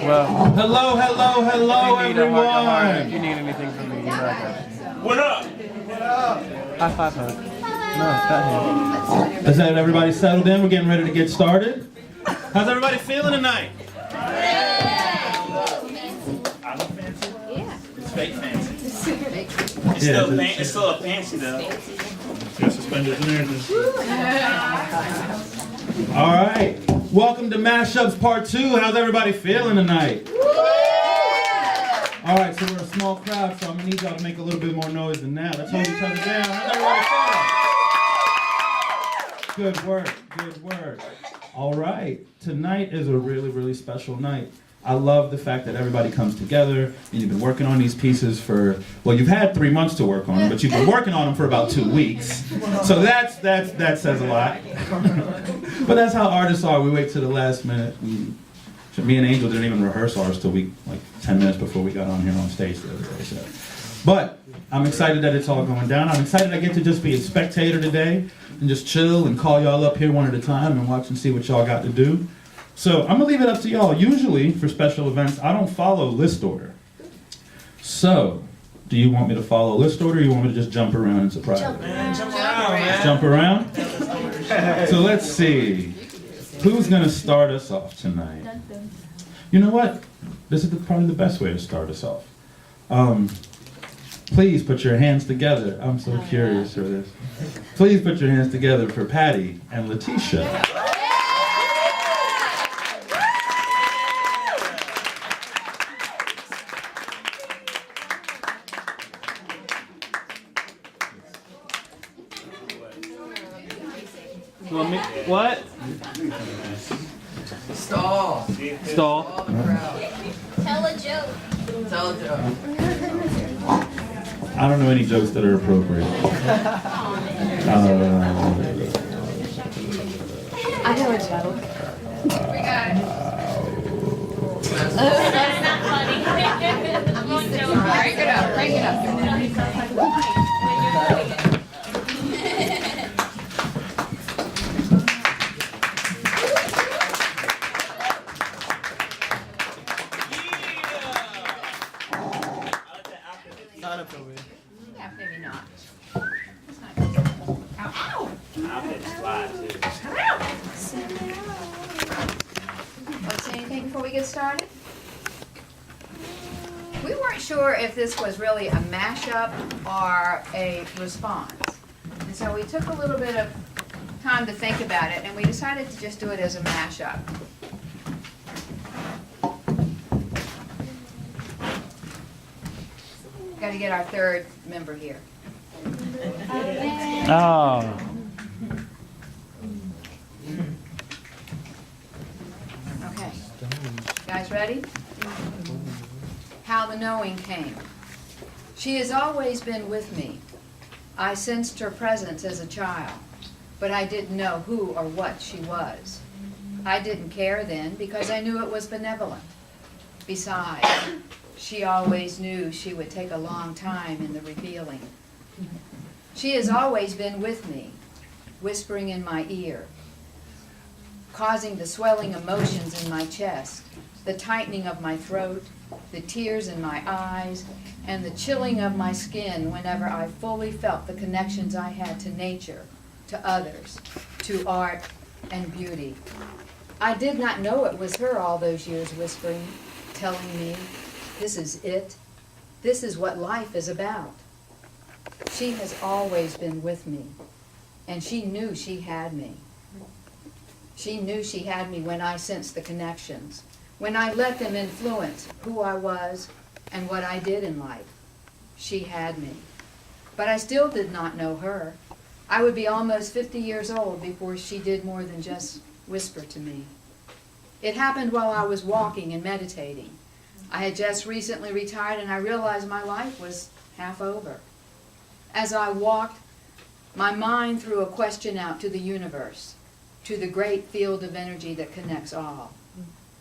Well, hello, everyone. if you need anything from me, you know I got you. What up? High five, hug. No, that him. Is that everybody settled in? We're getting ready to get started. How's everybody feeling tonight? I look fancy? Yeah. It's fake fancy. It's still a fancy though. Got suspenders and everything. All right. Welcome to Mashups Part 2. How's everybody feeling tonight? All right, so we're a small crowd, so I'm gonna need y'all to make a little bit more noise than that. Let's hold each other down. How's everybody feeling? Good work, good work. All right, tonight is a really, really special night. I love the fact that everybody comes together, and you've been working on these pieces for, well, you've had 3 months to work on them, but you've been working on them for about 2 weeks. So that says a lot. But that's how artists are. We wait to the last minute. Me and Angel didn't even rehearse ours till like 10 minutes before we got on here on stage the other day. So. But I'm excited that it's all going down. I'm excited I get to just be a spectator today and just chill and call y'all up here one at a time and watch and see what y'all got to do. So I'm gonna leave it up to y'all. Usually for special events, I don't follow list order. So, do you want me to follow list order or you want me to just jump around and surprise you? Jump around? So let's see. Who's gonna start us off tonight? You know what? This is probably the best way to start us off. Please put your hands together. I'm so curious for this. Please put your hands together for Patty and Letitia. What? Stall. Stall. Tell a joke. Tell a joke. I don't know any jokes that are appropriate. I know a joke. We got it. That's not funny. I'm going to break it up. Break it up. Yeah, maybe not. Ow, ow! Want to say anything before we get started? We weren't sure if this was really a mashup or a response. And so we took a little bit of time to think about it, and we decided to just do it as a mashup. Got to get our third member here. Oh. Okay. Guys ready? How the knowing came. She has always been with me. I sensed her presence as a child, but I didn't know who or what she was. I didn't care then because I knew it was benevolent. Besides, she always knew she would take a long time in the revealing. She has always been with me, whispering in my ear, causing the swelling emotions in my chest, the tightening of my throat, the tears in my eyes, and the chilling of my skin whenever I fully felt the connections I had to nature, to others, to art and beauty. I did not know it was her all those years whispering, telling me, this is it. This is what life is about. She has always been with me, and she knew she had me. She knew she had me when I sensed the connections, when I let them influence who I was and what I did in life. She had me. But I still did not know her. I would be almost 50 years old before she did more than just whisper to me. It happened while I was walking and meditating. I had just recently retired, and I realized my life was half over. As I walked, my mind threw a question out to the universe, to the great field of energy that connects all.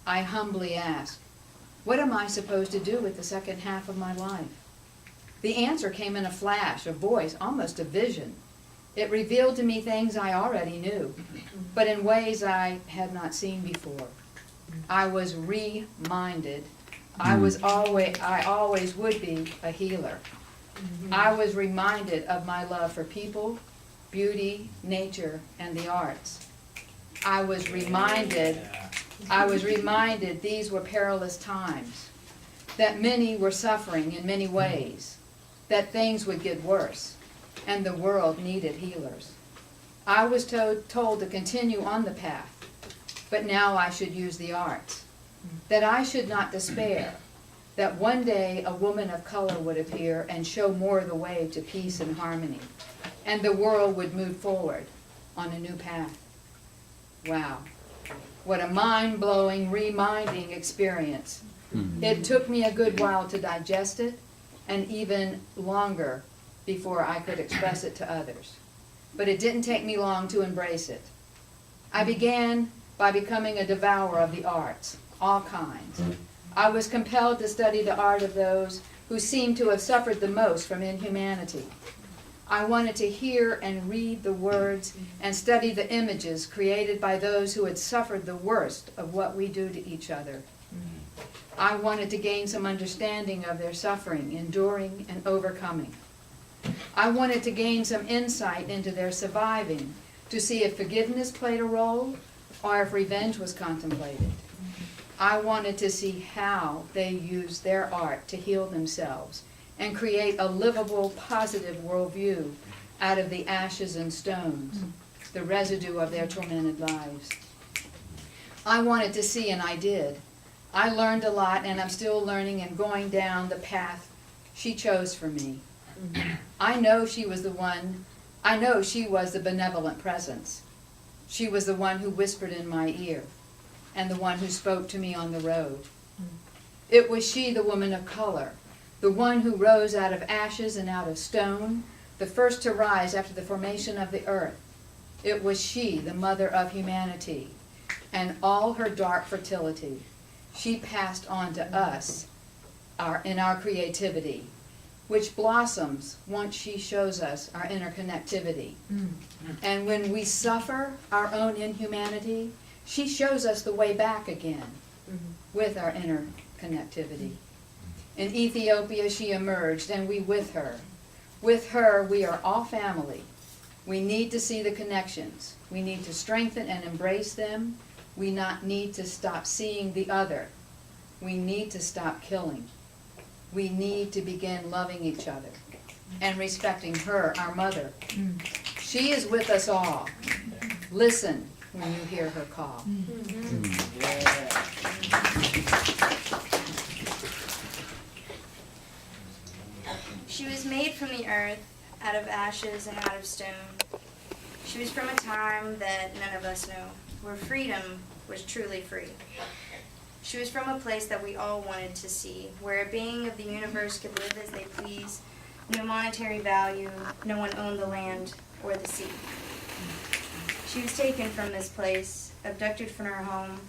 I humbly asked, what am I supposed to do with the second half of my life? The answer came in a flash, a voice, almost a vision. It revealed to me things I already knew, but in ways I had not seen before. I was reminded I always would be a healer. I was reminded of my love for people, beauty, nature, and the arts. I was reminded these were perilous times, that many were suffering in many ways, that things would get worse, and the world needed healers. I was told to continue on the path, but now I should use the arts, that I should not despair, that one day a woman of color would appear and show more the way to peace and harmony, and the world would move forward on a new path. Wow. What a mind-blowing, reminding experience. It took me a good while to digest it, and even longer before I could express it to others. But it didn't take me long to embrace it. I began by becoming a devourer of the arts, all kinds. I was compelled to study the art of those who seemed to have suffered the most from inhumanity. I wanted to hear and read the words and study the images created by those who had suffered the worst of what we do to each other. I wanted to gain some understanding of their suffering, enduring, and overcoming. I wanted to gain some insight into their surviving, to see if forgiveness played a role or if revenge was contemplated. I wanted to see how they used their art to heal themselves and create a livable, positive worldview out of the ashes and stones, the residue of their tormented lives. I wanted to see, and I did. I learned a lot, and I'm still learning and going down the path she chose for me. I know she was the benevolent presence. She was the one who whispered in my ear, and the one who spoke to me on the road. It was she, the woman of color, the one who rose out of ashes and out of stone, the first to rise after the formation of the earth. It was she, the mother of humanity, and all her dark fertility she passed on to us in our creativity, which blossoms once she shows us our interconnectivity. And when we suffer our own inhumanity, she shows us the way back again with our interconnectivity. In Ethiopia she emerged, and we with her. With her we are all family. We need to see the connections. We need to strengthen and embrace them. We not need to stop seeing the other. We need to stop killing. We need to begin loving each other and respecting her, our mother. She is with us all. Listen when you hear her call. She was made from the earth, out of ashes and out of stone. She was from a time that none of us know, where freedom was truly free. She was from a place that we all wanted to see, where a being of the universe could live as they please, no monetary value, no one owned the land or the sea. She was taken from this place, abducted from her home.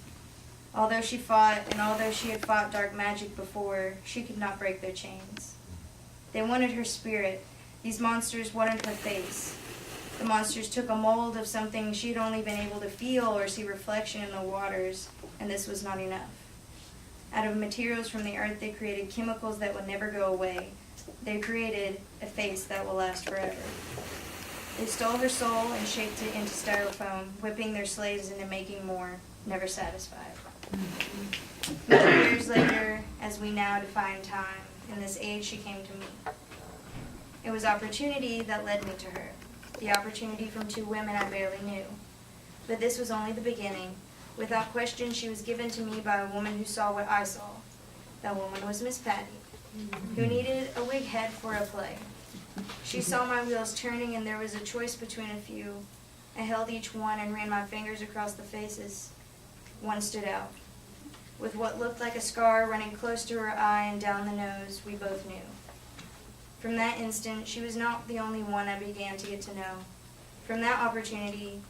Although she fought, and although she had fought dark magic before, she could not break their chains. They wanted her spirit. These monsters wanted her face. The monsters took a mold of something she had only been able to feel or see reflection in the waters, and this was not enough. Out of materials from the earth, they created chemicals that would never go away. They created a face that will last forever. They stole her soul and shaped it into styrofoam, whipping their slaves into making more, never satisfied. Many years later, as we now define time, in this age she came to me. It was opportunity that led me to her, the opportunity from two women I barely knew. But this was only the beginning. Without question, she was given to me by a woman who saw what I saw. That woman was Miss Patty, who needed a wig head for a play. She saw my wheels turning, and there was a choice between a few. I held each one and ran my fingers across the faces. One stood out, with what looked like a scar running close to her eye and down the nose. We both knew. From that instant, she was not the only one I began to get to know. From that opportunity,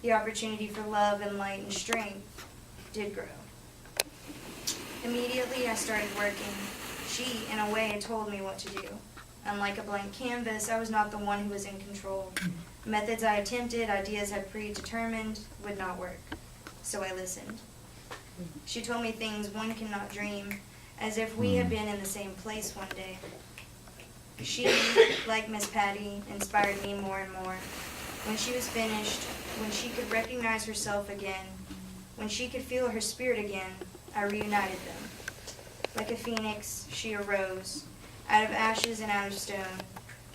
the opportunity for love and light and strength did grow. Immediately, I started working. She, in a way, told me what to do. Unlike a blank canvas, I was not the one who was in control. Methods I attempted, ideas I predetermined, would not work. So I listened. She told me things one cannot dream, as if we had been in the same place one day. She, like Miss Patty, inspired me more and more. When she was finished, when she could recognize herself again, when she could feel her spirit again, I reunited them. Like a phoenix, she arose, out of ashes and out of stone.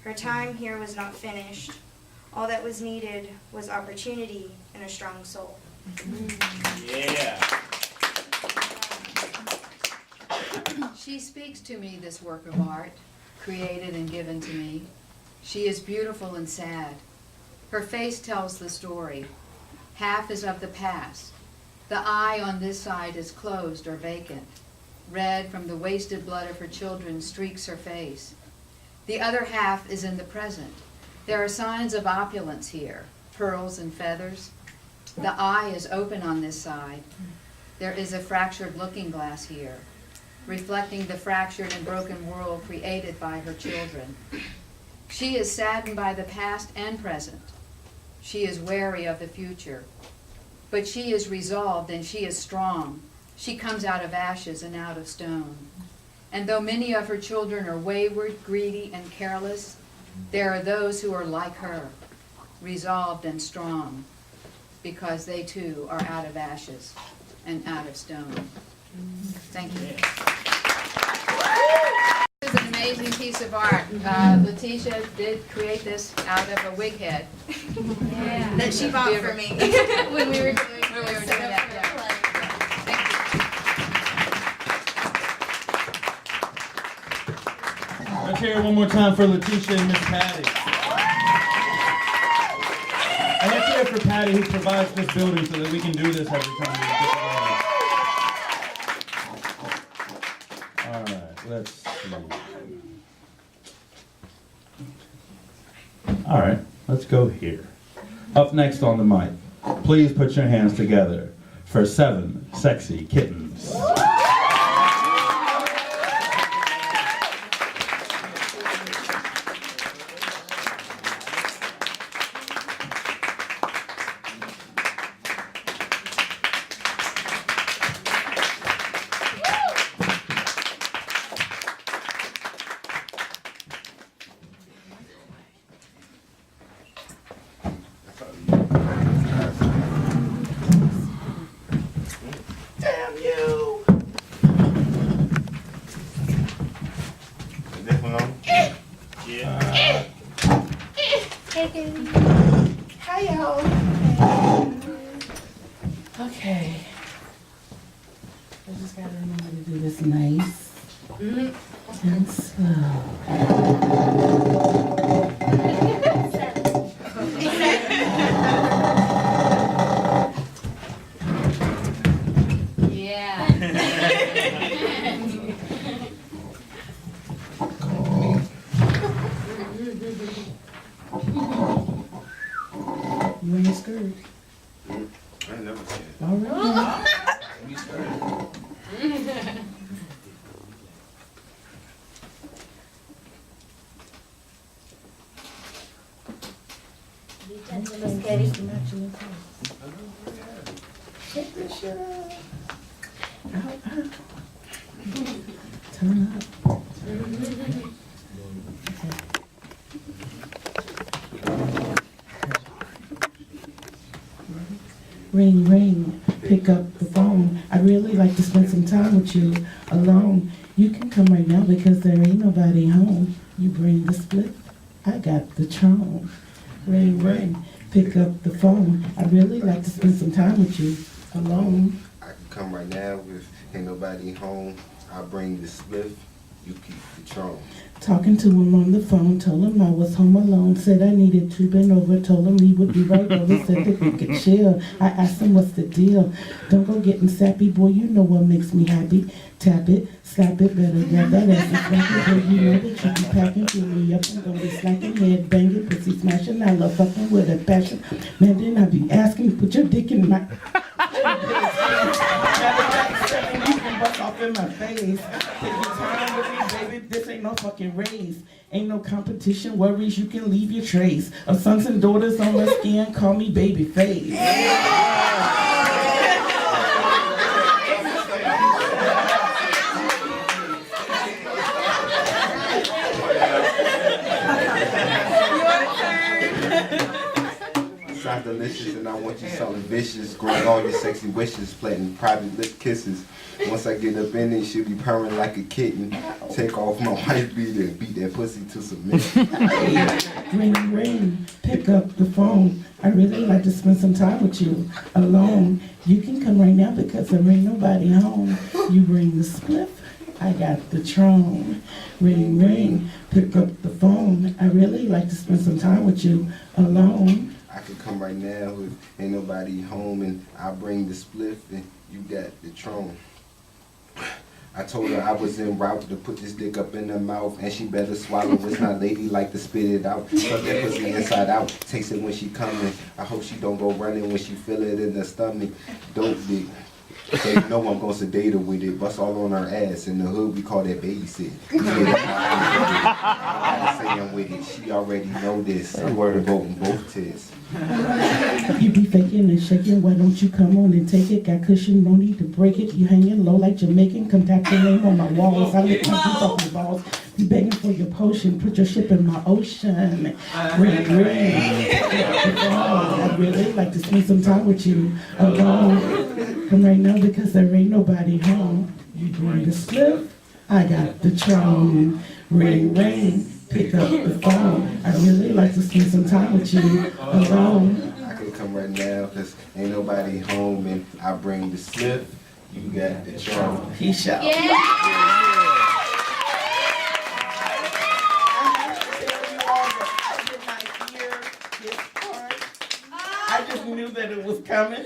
Her time here was not finished. All that was needed was opportunity and a strong soul. Yeah. She speaks to me, this work of art, created and given to me. She is beautiful and sad. Her face tells the story. Half is of the past. The eye on this side is closed or vacant. Red from the wasted blood of her children streaks her face. The other half is in the present. There are signs of opulence here, pearls and feathers. The eye is open on this side. There is a fractured looking glass here, reflecting the fractured and broken world created by her children. She is saddened by the past and present. She is wary of the future. But she is resolved and she is strong. She comes out of ashes and out of stone. And though many of her children are wayward, greedy, and careless, there are those who are like her, resolved and strong, because they too are out of ashes and out of stone. Thank you. This is an amazing piece of art. Letitia did create this out of a wig head. Yeah. That she bought for me when we were doing that. Yeah. Let's hear it one more time for Letitia and Miss Patty. And let's hear it for Patty, who provides this building so that we can do this every time we get together. All right, let's see. All right, let's go here. Up next on the mic, please put your hands together for 7 Sexy Kittens. Damn you! Is this one on? Yeah. Hi, y'all. Okay. I just gotta remember to do this nice and slow. Yeah. You wearing a skirt? I never seen it. All right. Take this shit off. Ow, ow. Turn up. Ring, ring, pick up the phone. I'd really like to spend some time with you alone. You can come right now because there ain't nobody home. You bring the split, I got the tron. Ring, ring, pick up the phone. I'd really like to spend some time with you alone. I can come right now if ain't nobody home. I'll bring the spliff, you keep the tron. Talking to him on the phone, told him I was home alone. Said I needed to bend over, told him he would be right over. Said that we could chill. I asked him what's the deal. Don't go getting sappy, boy, you know what makes me happy. Tap it, slap it, better grab that ass and slap it. Boy, you know that you be packing, fill me up and don't be slacking. Head banging, pussy smashing, I love fucking with a passion. Man, then I be asking, put your dick in my... bust off in my face. Take your time with me, baby, this ain't no fucking race. Ain't no competition, worries, you can leave your trace. Of sons and daughters on my skin, call me baby face. Sounds delicious, and I want you something vicious. Grant all your sexy wishes, planting private lip kisses. Once I get up in it, she'll be purring like a kitten. Take off my wife beater and beat that pussy to submission. Ring, ring, pick up the phone. I really like to spend some time with you alone. You can come right now because there ain't nobody home. You bring the spliff, I got the Tron. Ring, ring, pick up the phone. I really like to spend some time with you alone. I could come right now if ain't nobody home, and I'll bring the spliff and you got the Tron. I told her I was en route to put this dick up in her mouth, and she better swallow. It's not ladylike to spit it out. Suck that pussy inside out. Taste it when she coming. I hope she don't go running when she feel it in her stomach. Dope dick. They know I'm gonna sedate her with it. Bust all on her ass. In the hood we call that babysit. I say I'm with it. She already know this. I'm worried about both tits. You be faking and shaking, why don't you come on and take it? Got cushion, no need to break it. You hanging low like Jamaican, come tap your name on my walls. I lick my feet off your balls. You begging for your potion, put your ship in my ocean. Ring, ring. I really like to spend some time with you alone. Come right now because there ain't nobody home. You bring the slip, I got the Tron. Ring, ring. Pick up the phone. I really like to spend some time with you alone. I can come right now because ain't nobody home, and I bring the slip. You got the Tron. Peace out. I just knew that it was coming.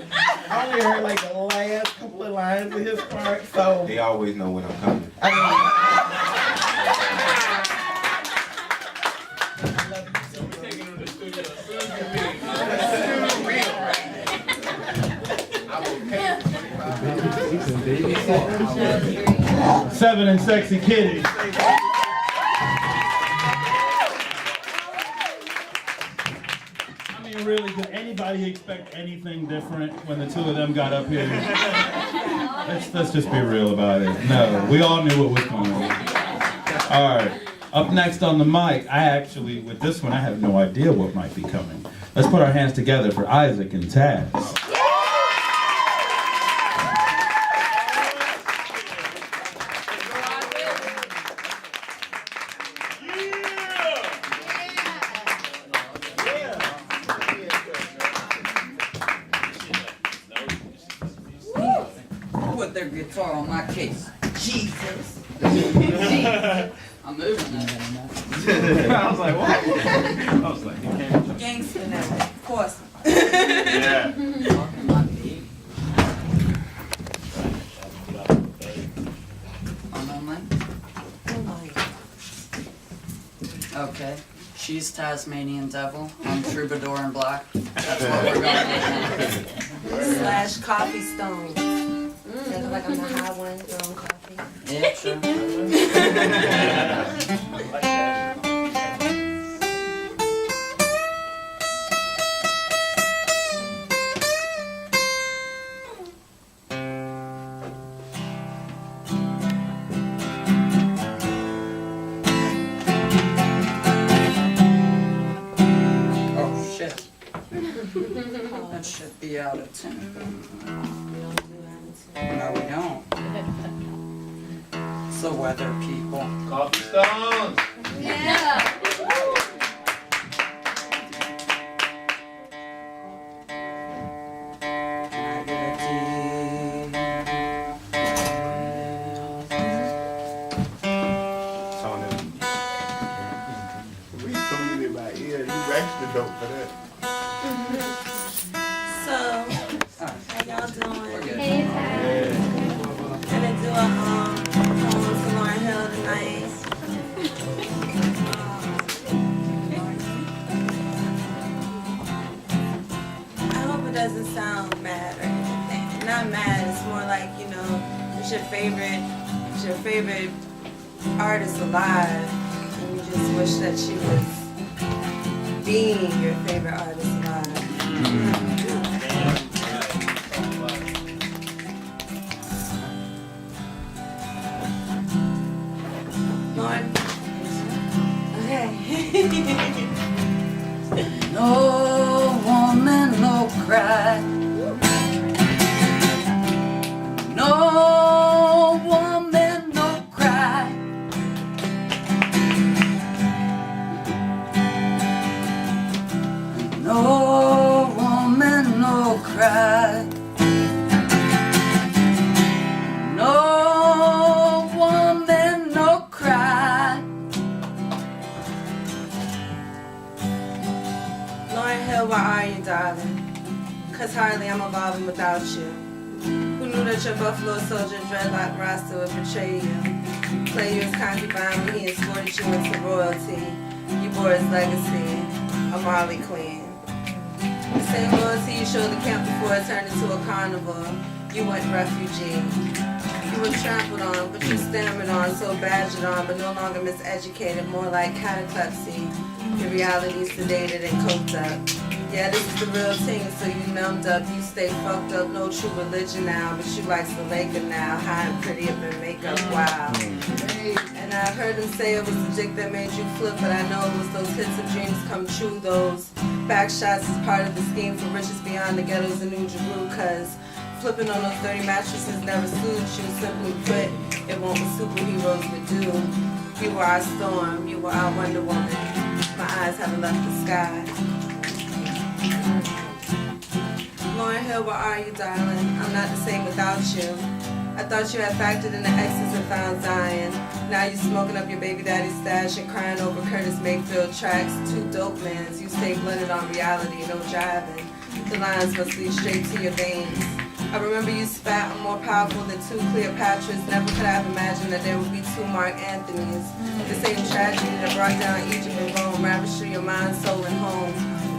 I only heard like the last couple of lines of his part, so They always know when I'm coming. I mean. Seven and Sexy Kitty. I mean, really, did anybody expect anything different when the two of them got up here? Let's just be real about it. No, we all knew what was going on. All right, up next on the mic, with this one, I have no idea what might be coming. Let's put our hands together for Isaac and Taz. Put their guitar on my case. Jesus. I'm moving that. I was like, what? I was like, you can't. Gangster now, of course. Yeah. Okay. She's Tasmanian Devil. I'm Troubadour in Black. That's what we're going with. Slash Coffee Stone. That's like I'm the high one throwing coffee. Yeah, true. Oh shit. That should be out of tune. No, we don't. It's the weather, people. Coffee Stones. Yeah. We told you in my ear, you extra dope for that. So, how y'all doing? Hey, Gonna do a poem to Lauryn Hill tonight. I hope it doesn't sound mad or anything. Not mad, it's more like, you know, the who's your favorite artist alive, and you just wish that she was being your favorite artist alive. Lord. Okay. No woman, no cry. No woman, no cry. No woman, no cry. No woman, no cry. Lauren Hill, where are you, darling? 'Cause hardly I'm evolving without you. Who knew that your Buffalo Soldier dreadlock roster would betray you? Play you as concubine when he escorted you into royalty. You bore his legacy, a Marley Queen. The same loyalty you showed the camp before it turned into a carnival. You went refugee. You were trampled on, but you stammered on, so badgered on, but no longer miseducated, more like cataplexy. Your reality sedated and coked up. Yeah, this is the real thing, so you numbed up, you stay fucked up, no true religion now, but you like Saleka now, high and pretty up in makeup, wow. And I've heard them say it was the dick that made you flip, but I know it was those hits of dreams come true, those back shots is part of the scheme for riches beyond the ghettos in New Jeru, 'cause flipping on those 30 mattresses never suits you, simply put, it won't what superheroes would do. You were our storm, you were our Wonder Woman, my eyes haven't left the sky. Lauren Hill, where are you, darling? I'm not the same without you. I thought you had factored in the exes and found Zion. Now you smoking up your baby daddy's stash and crying over Curtis Mayfield tracks. Two dope mans, you stay blended on reality, no jiving. The lines must lead straight to your veins. I remember you spat on more powerful than two Cleopatras. Never could I have imagined that there would be two Mark Anthonys. The same tragedy that brought down Egypt and Rome ravished through your mind, soul, and home.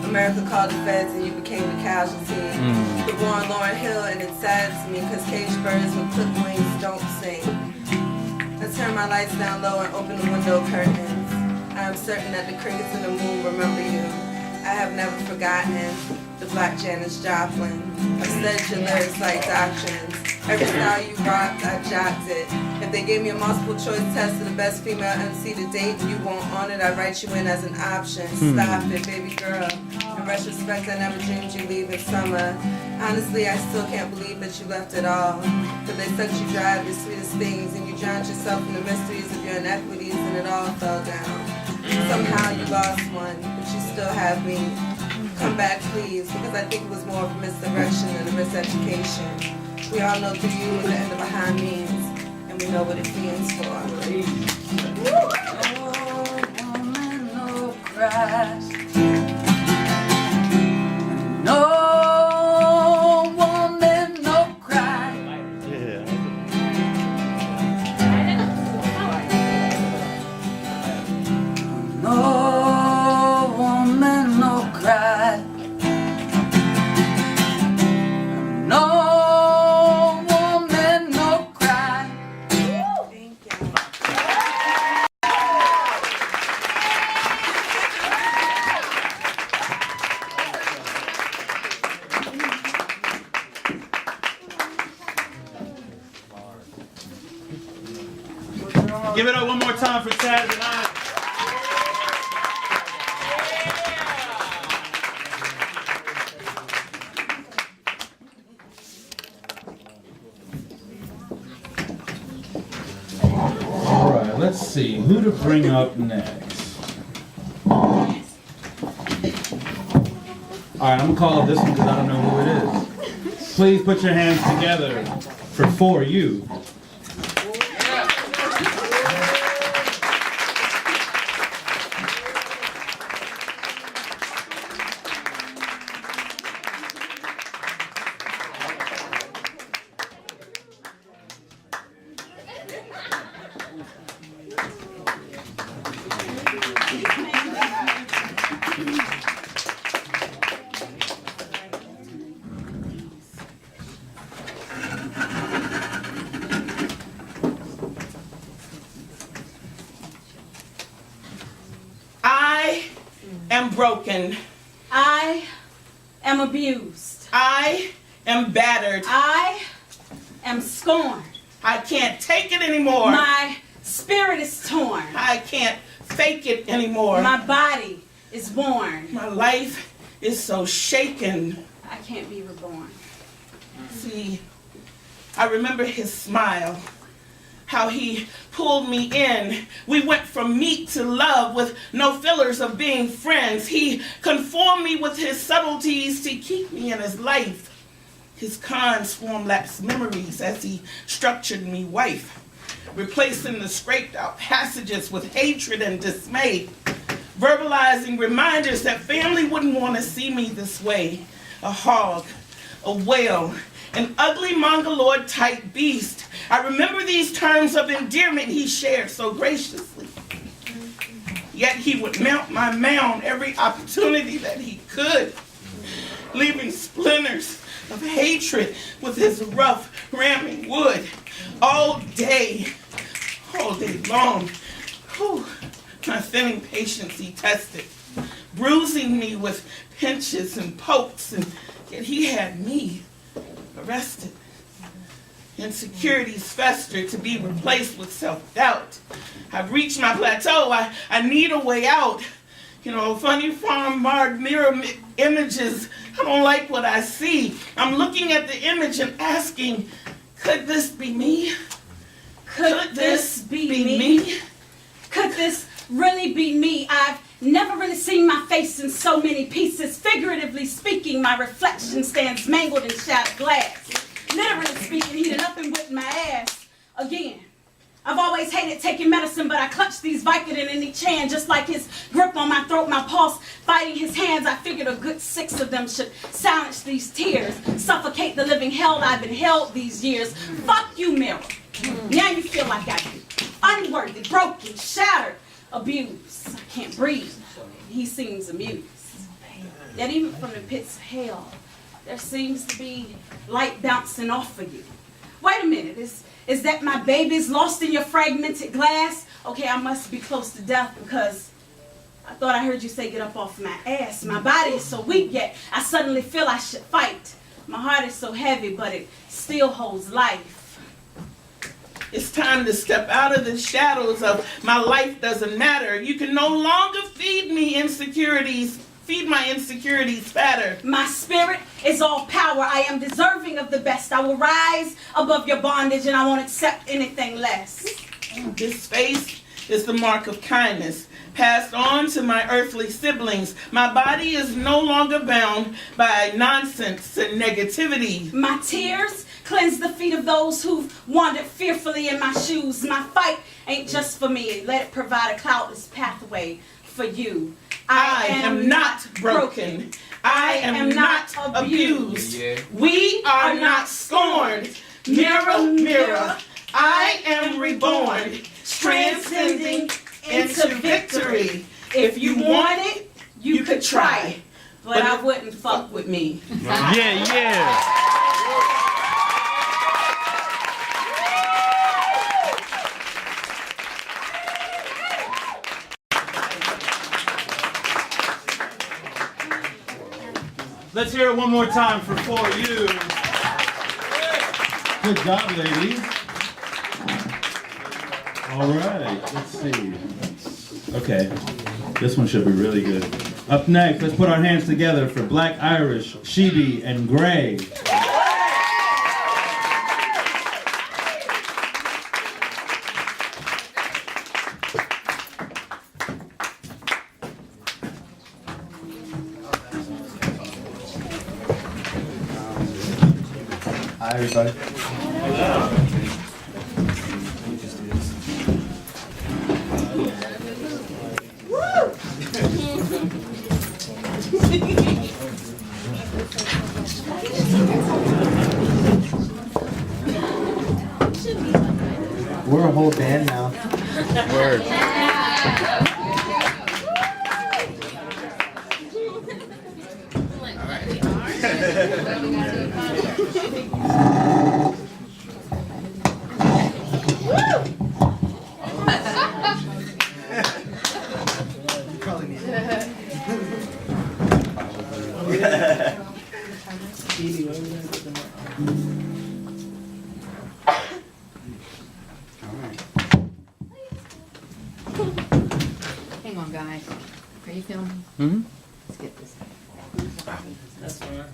America called the feds and you became the casualty. The war on Lauren Hill, and it saddens me because caged birds with clipped wings don't sing. I turn my lights down low and open the window curtains. I am certain that the crickets in the moon remember you. I have never forgotten the Black Janis Joplin. I've studied your lyrics like doctrines. Every style you rocked, I jocked it. If they gave me a multiple choice test of the best female MC to date and you won't on it, I'd write you in as an option. Stop it, baby girl. In retrospect, I never dreamed you'd leave in summer. Honestly, I still can't believe that you left at all. But they sucked you dry of your sweetest things and you drowned yourself in the mysteries of your inequities and it all fell down. Somehow you lost one, but you still have me. Come back, please, because I think it was more of a misdirection than a miseducation. We all know through you what the end of a high means, and we know what it means for. No woman, no cry. No woman, no cry. No woman, no cry. No woman, no cry. Thank you. Give it up one more time for Saturday night. All right, let's see who to bring up next. All right, I'm gonna call up this one because I don't know who it is. Please put your hands together for you. am broken. I am abused. I am battered. I am scorned. I can't take it anymore. My spirit is torn. I can't fake it anymore. My body is worn. My life is so shaken. I can't be reborn. See, I remember his smile, how he pulled me in. We went from meat to love with no fillers of being friends. He conformed me with his subtleties to keep me in his life. His cons formed lapsed memories as he structured me wife, replacing the scraped out passages with hatred and dismay, verbalizing reminders that family wouldn't want to see me this way. A hog, a whale, an ugly mongoloid type beast. I remember these terms of endearment he shared so graciously. Yet he would mount my mound every opportunity that he could, leaving splinters of hatred with his rough ramming wood all day long. Whew. My thinning patience he tested, bruising me with pinches and pokes, and yet he had me arrested. Insecurities festered to be replaced with self-doubt. I've reached my plateau. I need a way out. You know, funny farm marred mirror images. I don't like what I see. I'm looking at the image and asking, could this be me? Could this be me? Could this really be me? I've never really seen my face in so many pieces. Figuratively speaking, my reflection stands mangled in shattered glass. Literally speaking, heated up and whipped my ass again. I've always hated taking medicine, but I clutched these Vicodin in each hand, just like his grip on my throat, my pulse fighting his hands. I figured a good 6 of them should silence these tears, suffocate the living hell I've been held these years. Fuck you, mirror. Now you feel like I do. Unworthy, broken, shattered, abused. I can't breathe. He seems amused. Yet even from the pits of hell, there seems to be light bouncing off of you. Wait a minute, is that my baby's lost in your fragmented glass? Okay, I must be close to death because I thought I heard you say get up off my ass. My body is so weak, yet I suddenly feel I should fight. My heart is so heavy, but it still holds life. It's time to step out of the shadows of my life doesn't matter. You can no longer feed my insecurities fatter. My spirit is all power. I am deserving of the best. I will rise above your bondage and I won't accept anything less. This face is the mark of kindness, passed on to my earthly siblings. My body is no longer bound by nonsense and negativity. My tears cleanse the feet of those who've wandered fearfully in my shoes. My fight ain't just for me. Let it provide a cloudless pathway for you. I am not broken. I am not abused. We are not scorned. Mirror, mirror, I am reborn, transcending into victory. If you want it, you could try, but I wouldn't fuck with me. Yeah. Let's hear it one more time for 4U. Good job, ladies. All right, let's see. Okay, this one should be really good. Up next, let's put our hands together for Black Irish, Sheeby, and Gray. Hi, everybody. We're a whole band now. Word. Hang on, guys. Are you filming? Mm-hmm. Let's get this. That's fine.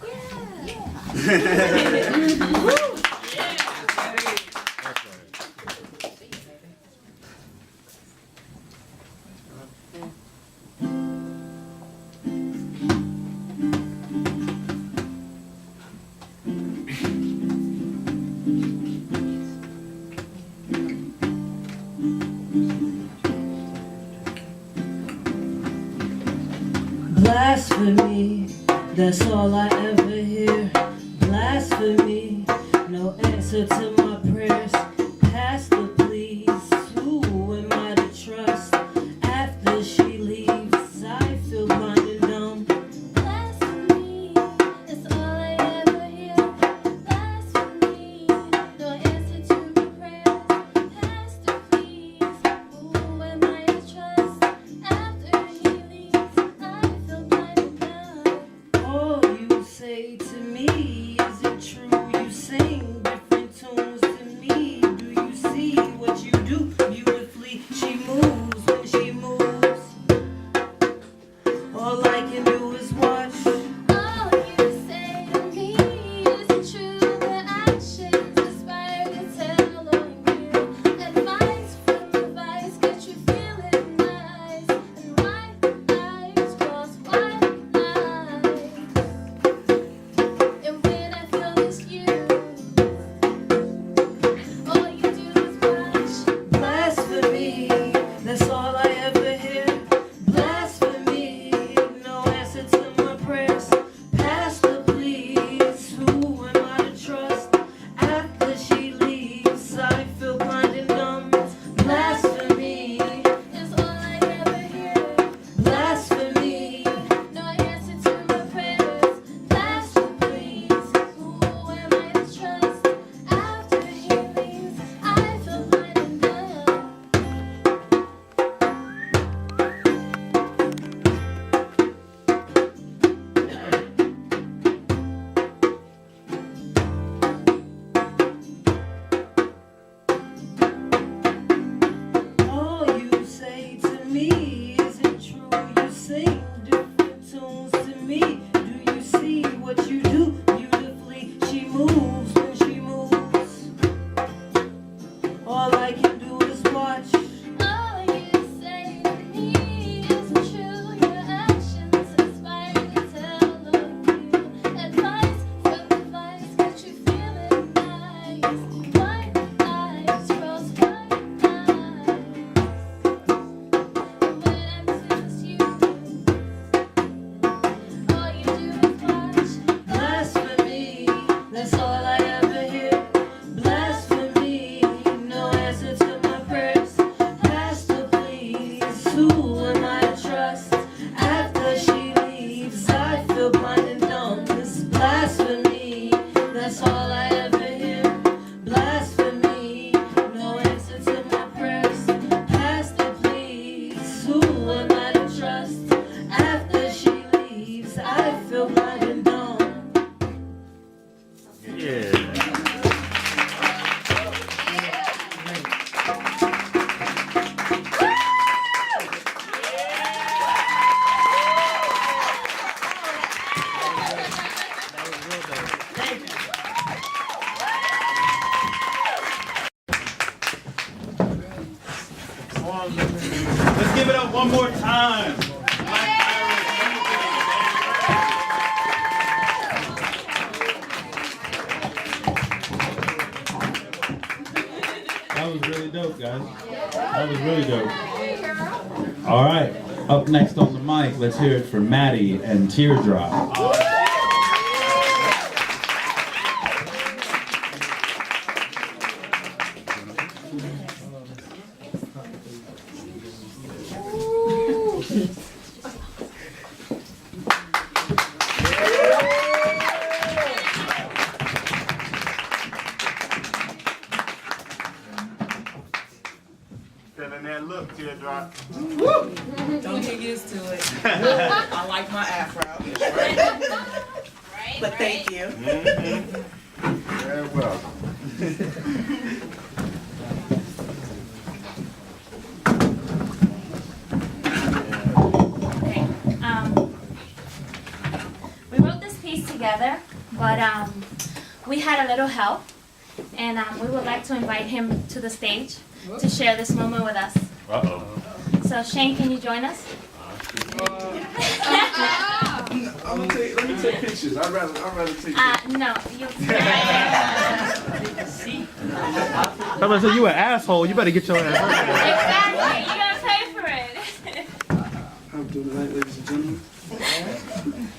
Blasphemy, that's all I ever hear. Blasphemy, no answer to my prayers. Pastor, please, who am I to trust? After she leaves, I feel blind and dumb. Blasphemy, that's all I ever hear. Blasphemy, no answer to my prayers. Pastor, please, who am I to trust? After he leaves, I feel blind and dumb. All you say to me, is it true? You sing different tunes to me. Do you see what you do beautifully? She moves when she moves. All I can do is watch. All you say to me is true. Their actions inspire to tell on you. Advice from advice get you feeling nice. And white eyes cross white lines. And when I feel misused, all you do is watch. Blasphemy, that's all I ever hear. Blasphemy, no answer to my prayers. Pastor, please, who am I to trust? After she leaves, I feel blind and numb. Blasphemy, That's all I ever hear. blasphemy. No answer to my prayers. Pastor, please, who am I to trust? After he leaves, I feel blind and dumb. All you say to me isn't true. You sing different tunes to me. Do you see what you do beautifully? She moves when she moves. All I can do is watch. All you say to me isn't true. Your actions inspire to tell on you. Advice from advice get you feeling nice. White eyes cross white lines. And when I miss you, all you do is watch. Blasphemy, that's all I ever hear. Blasphemy, no answer to my prayers. Pastor, please, who am I to trust? After she leaves, I feel blind and dumb. This is blasphemy, that's all I ever hear. Blasphemy, no answer to my prayers. Pastor, please, who am I to trust? After she leaves, I feel blind and dumb. Yeah. Let's give it up one more time. That was really dope, guys. That was really dope. All right, up next on the mic, let's hear it for Maddie and Teardrop. Feeling that look, Teardrop. Don't get used to it. I like my afro. but thank you. Very well. Okay. We wrote this piece together, but we had a little help, and we would like to invite him to the stage to share this moment with us. So Shane, can you join us? Let me take pictures. I'd rather take No, you. I'm gonna say you an asshole. You better get your ass. Exactly. You gotta pay for it. I'm doing it right, ladies and gentlemen.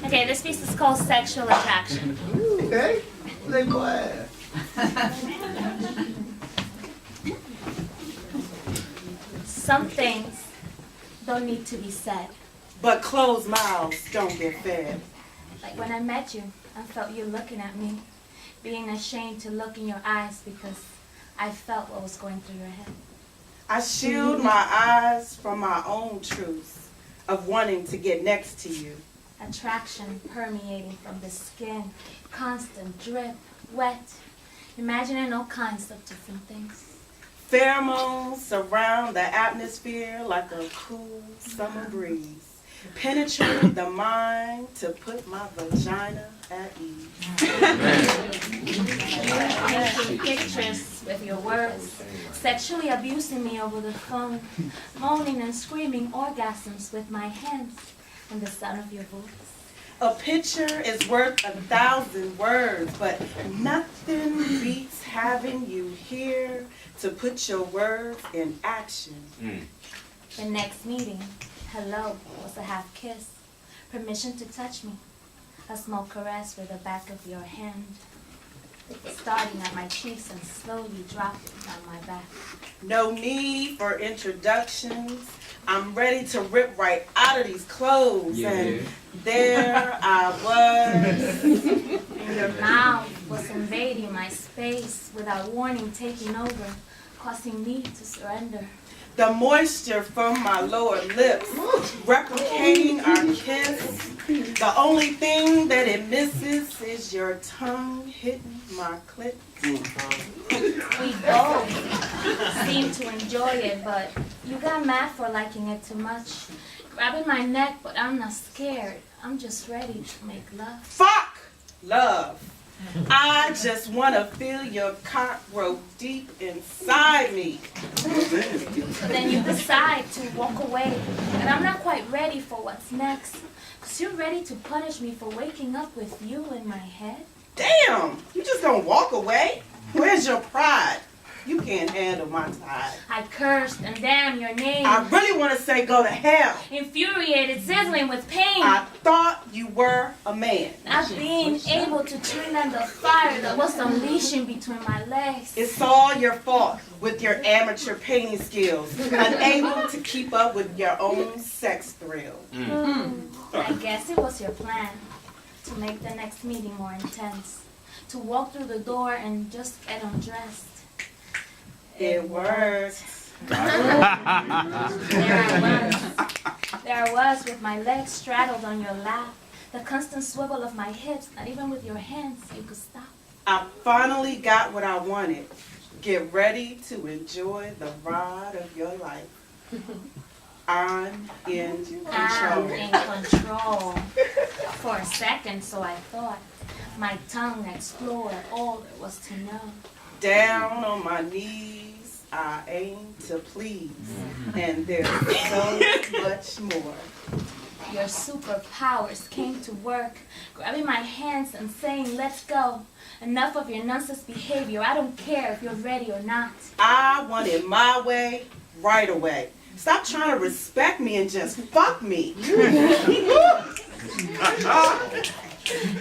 Okay, this piece is called Sexual Attraction. Okay. Playboy. Some things don't need to be said. But closed mouths don't get fed. Like when I met you, I felt you looking at me, being ashamed to look in your eyes because I felt what was going through your head. I shield my eyes from my own truths of wanting to get next to you. Attraction permeating from the skin, constant drip, wet, imagining all kinds of different things. Pheromones surround the atmosphere like a cool summer breeze, penetrating the mind to put my vagina at ease. Painting pictures with your words, sexually abusing me over the phone, moaning and screaming orgasms with my hands and the sound of your voice. A picture is worth 1,000 words, but nothing beats having you here to put your words in action. The next meeting, hello was a half kiss, permission to touch me, a small caress with the back of your hand, starting at my cheeks and slowly dropping down my back. No need for introductions. I'm ready to rip right out of these clothes. Yeah. And there I was. Your mouth was invading my space without warning, taking over, causing me to surrender. The moisture from my lower lips, replicating our kiss. The only thing that it misses is your tongue hitting my clit. We both seemed to enjoy it, but you got mad for liking it too much. Grabbing my neck, but I'm not scared. I'm just ready to make love. Fuck love. I just want to feel your cock grow deep inside me. But then you decide to walk away, and I'm not quite ready for what's next. Because you're ready to punish me for waking up with you in my head. Damn, you just gonna walk away? Where's your pride? You can't handle my tide. I cursed and damned your name. I really want to say go to hell. Infuriated, sizzling with pain. I thought you were a man. Not being able to turn on the fire that was unleashing between my legs. It's all your fault with your amateur painting skills, unable to keep up with your own sex thrill. I guess it was your plan to make the next meeting more intense. To walk through the door and just get undressed. It worked. There I was with my legs straddled on your lap. The constant swivel of my hips, not even with your hands you could stop. I finally got what I wanted. Get ready to enjoy the ride of your life. I'm in control. I'm in control. For a second, so I thought. My tongue explored all there was to know. Down on my knees, I aim to please. And there's so much more. Your superpowers came to work, grabbing my hands and saying, let's go. Enough of your nonsense behavior. I don't care if you're ready or not. I want it my way, right away. Stop trying to respect me and just fuck me.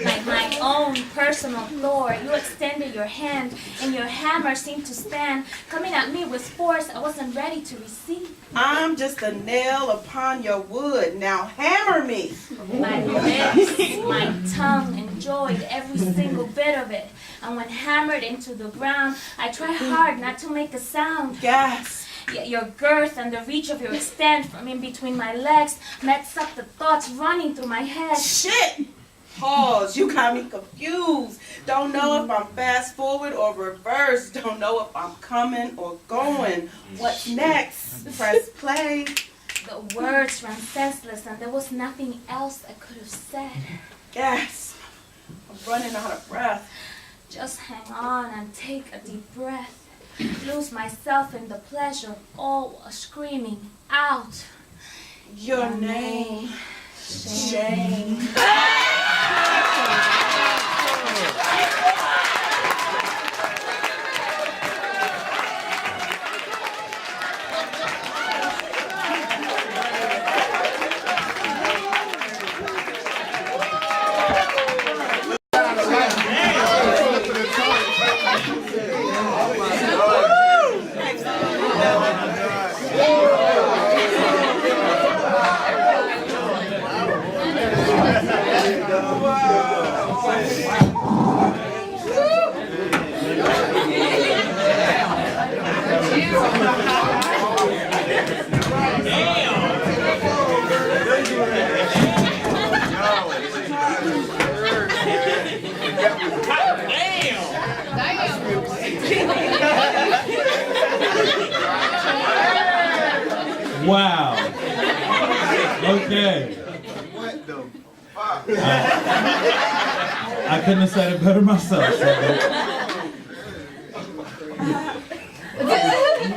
Like my own personal Thor, you extended your hand and your hammer seemed to stand, coming at me with force I wasn't ready to receive. I'm just a nail upon your wood. Now hammer me. My lips, my tongue enjoyed every single bit of it. And when hammered into the ground, I tried hard not to make a sound. Yes. Yet your girth and the reach of your extent from in between my legs messed up the thoughts running through my head. Shit! pause. You got me confused. Don't know if I'm fast forward or reverse. Don't know if I'm coming or going. What's next? Press play. The words ran senseless and there was nothing else I could have said. Yes. I'm running out of breath. Just hang on and take a deep breath. Lose myself in the pleasure, all while screaming out Your name. Shame. Wow. Okay. What the fuck? I couldn't have said it better myself. So.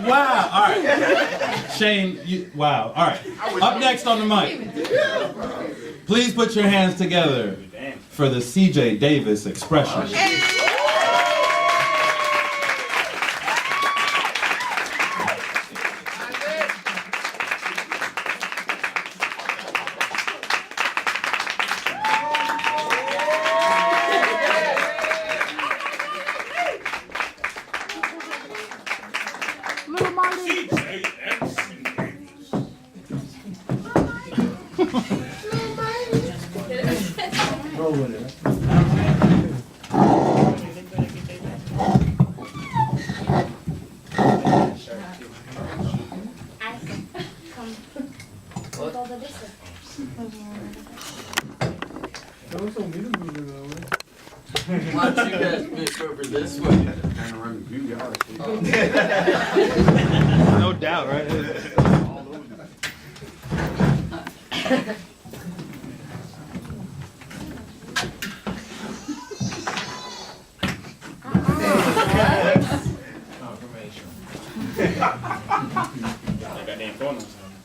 Wow. All right. Shane, wow. All right. Up next on the mic. Please put your hands together for the CJ Davis expression. Why don't you guys move over this way? No doubt, right?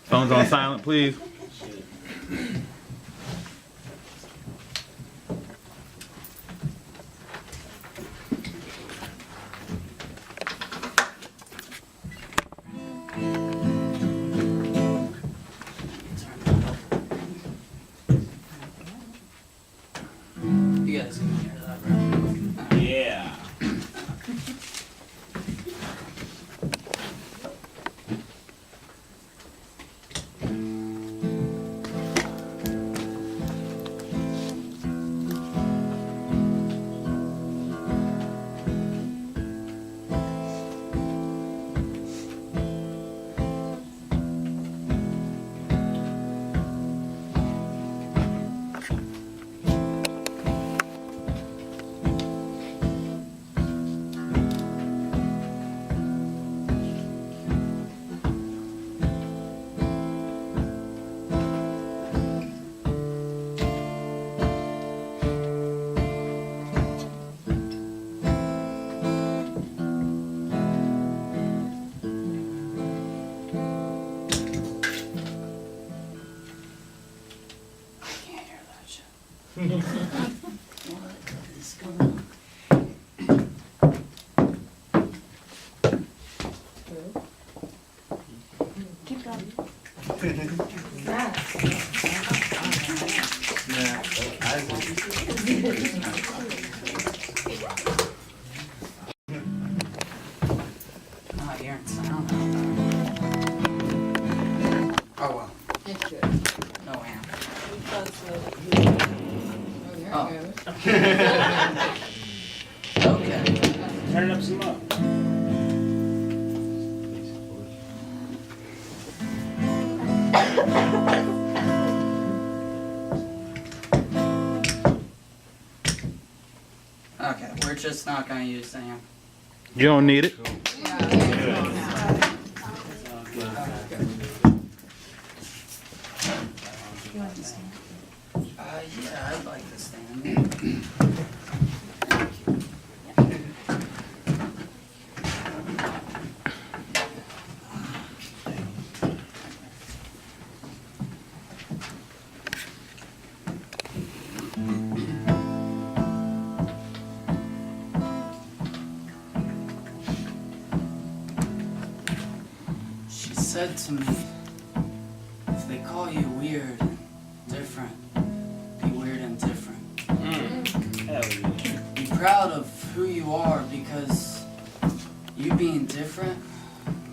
Phones on silent, please. You guys can hear that, right? Yeah. Keep going. Not hearing sound. Oh well. It's good. No amp. Oh, Okay. Turn up some up. Okay, we're just not gonna use them. You don't need it. Yeah, I'd like to stand. She said to me, if they call you weird and different, be weird and different. Be proud of who you are, because you being different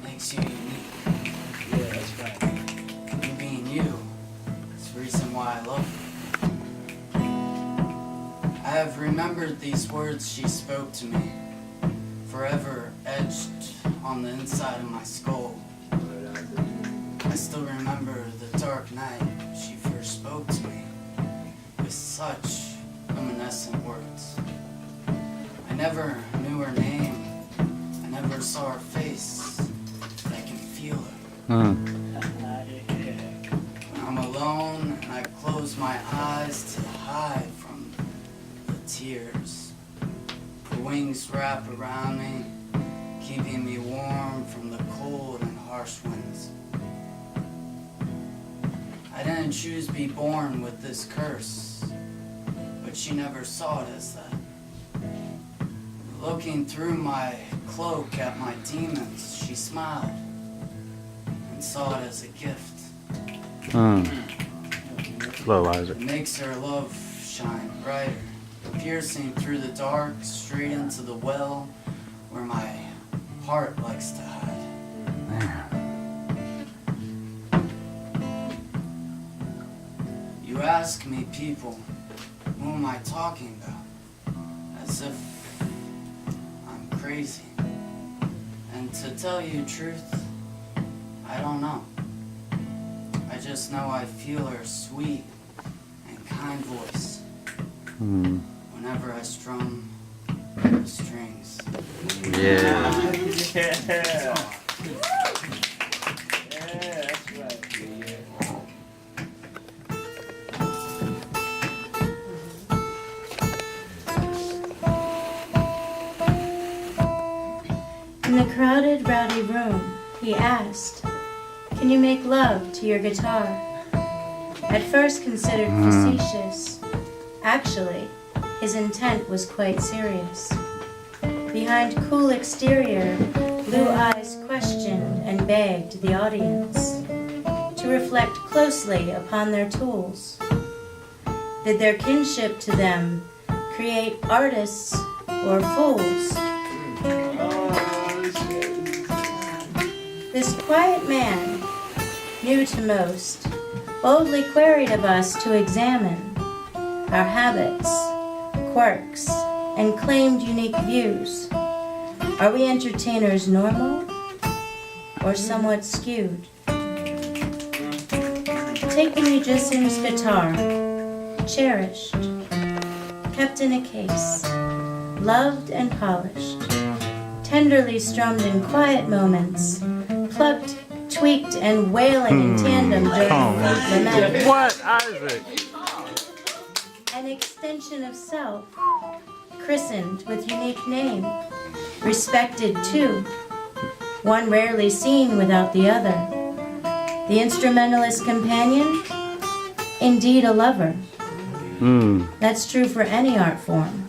makes you unique. Yeah, that's right. You being you is the reason why I love you. I have remembered these words she spoke to me, forever etched on the inside of my skull. I still remember the dark night she first spoke to me with such luminescent words. I never knew her name, I never saw her face, but I can feel her. When I'm alone and I close my eyes to hide from the tears, her wings wrap around me, keeping me warm from the cold and harsh winds. I didn't choose to be born with this curse, but she never saw it as that. Looking through my cloak at my demons, she smiled and saw it as a gift. Slow, Isaac. It makes her love shine brighter, piercing through the dark, straight into the well where my heart likes to hide. You ask me, people, who am I talking about? As if I'm crazy. And to tell you the truth, I don't know. I just know I feel her sweet and kind voice whenever I strum the strings. Yeah. Yeah. That's right. In the crowded, rowdy room, he asked, "Can you make love to your guitar?" At first considered facetious, actually, his intent was quite serious. Behind cool exterior, blue eyes questioned and begged the audience to reflect closely upon their tools. Did their kinship to them create artists or fools? This quiet man, new to most, boldly queried of us to examine our habits, quirks, and claimed unique views. Are we entertainers normal or somewhat skewed? Take the musician's guitar, cherished, kept in a case, loved and polished, tenderly strummed in quiet moments, plucked, tweaked, and wailing in tandem during the melody. What, Isaac? An extension of self, christened with unique name, respected too, one rarely seen without the other. The instrumentalist companion, indeed a lover. That's true for any art form.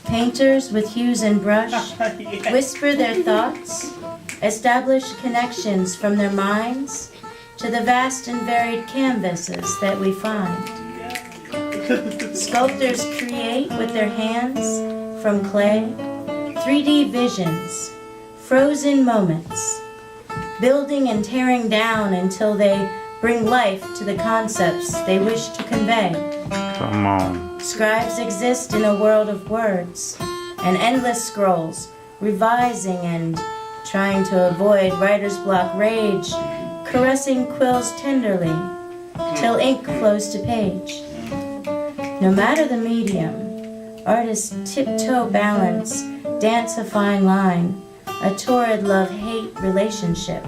Painters with hues and brush whisper their thoughts, establish connections from their minds to the vast and varied canvases that we find. Sculptors create with their hands, from clay, 3D visions, frozen moments, building and tearing down until they bring life to the concepts they wish to convey. Come on. Scribes exist in a world of words and endless scrolls, revising and trying to avoid writer's block rage, caressing quills tenderly till ink flows to page. No matter the medium, Artists tiptoe balance, dance a fine line, a torrid love-hate relationship,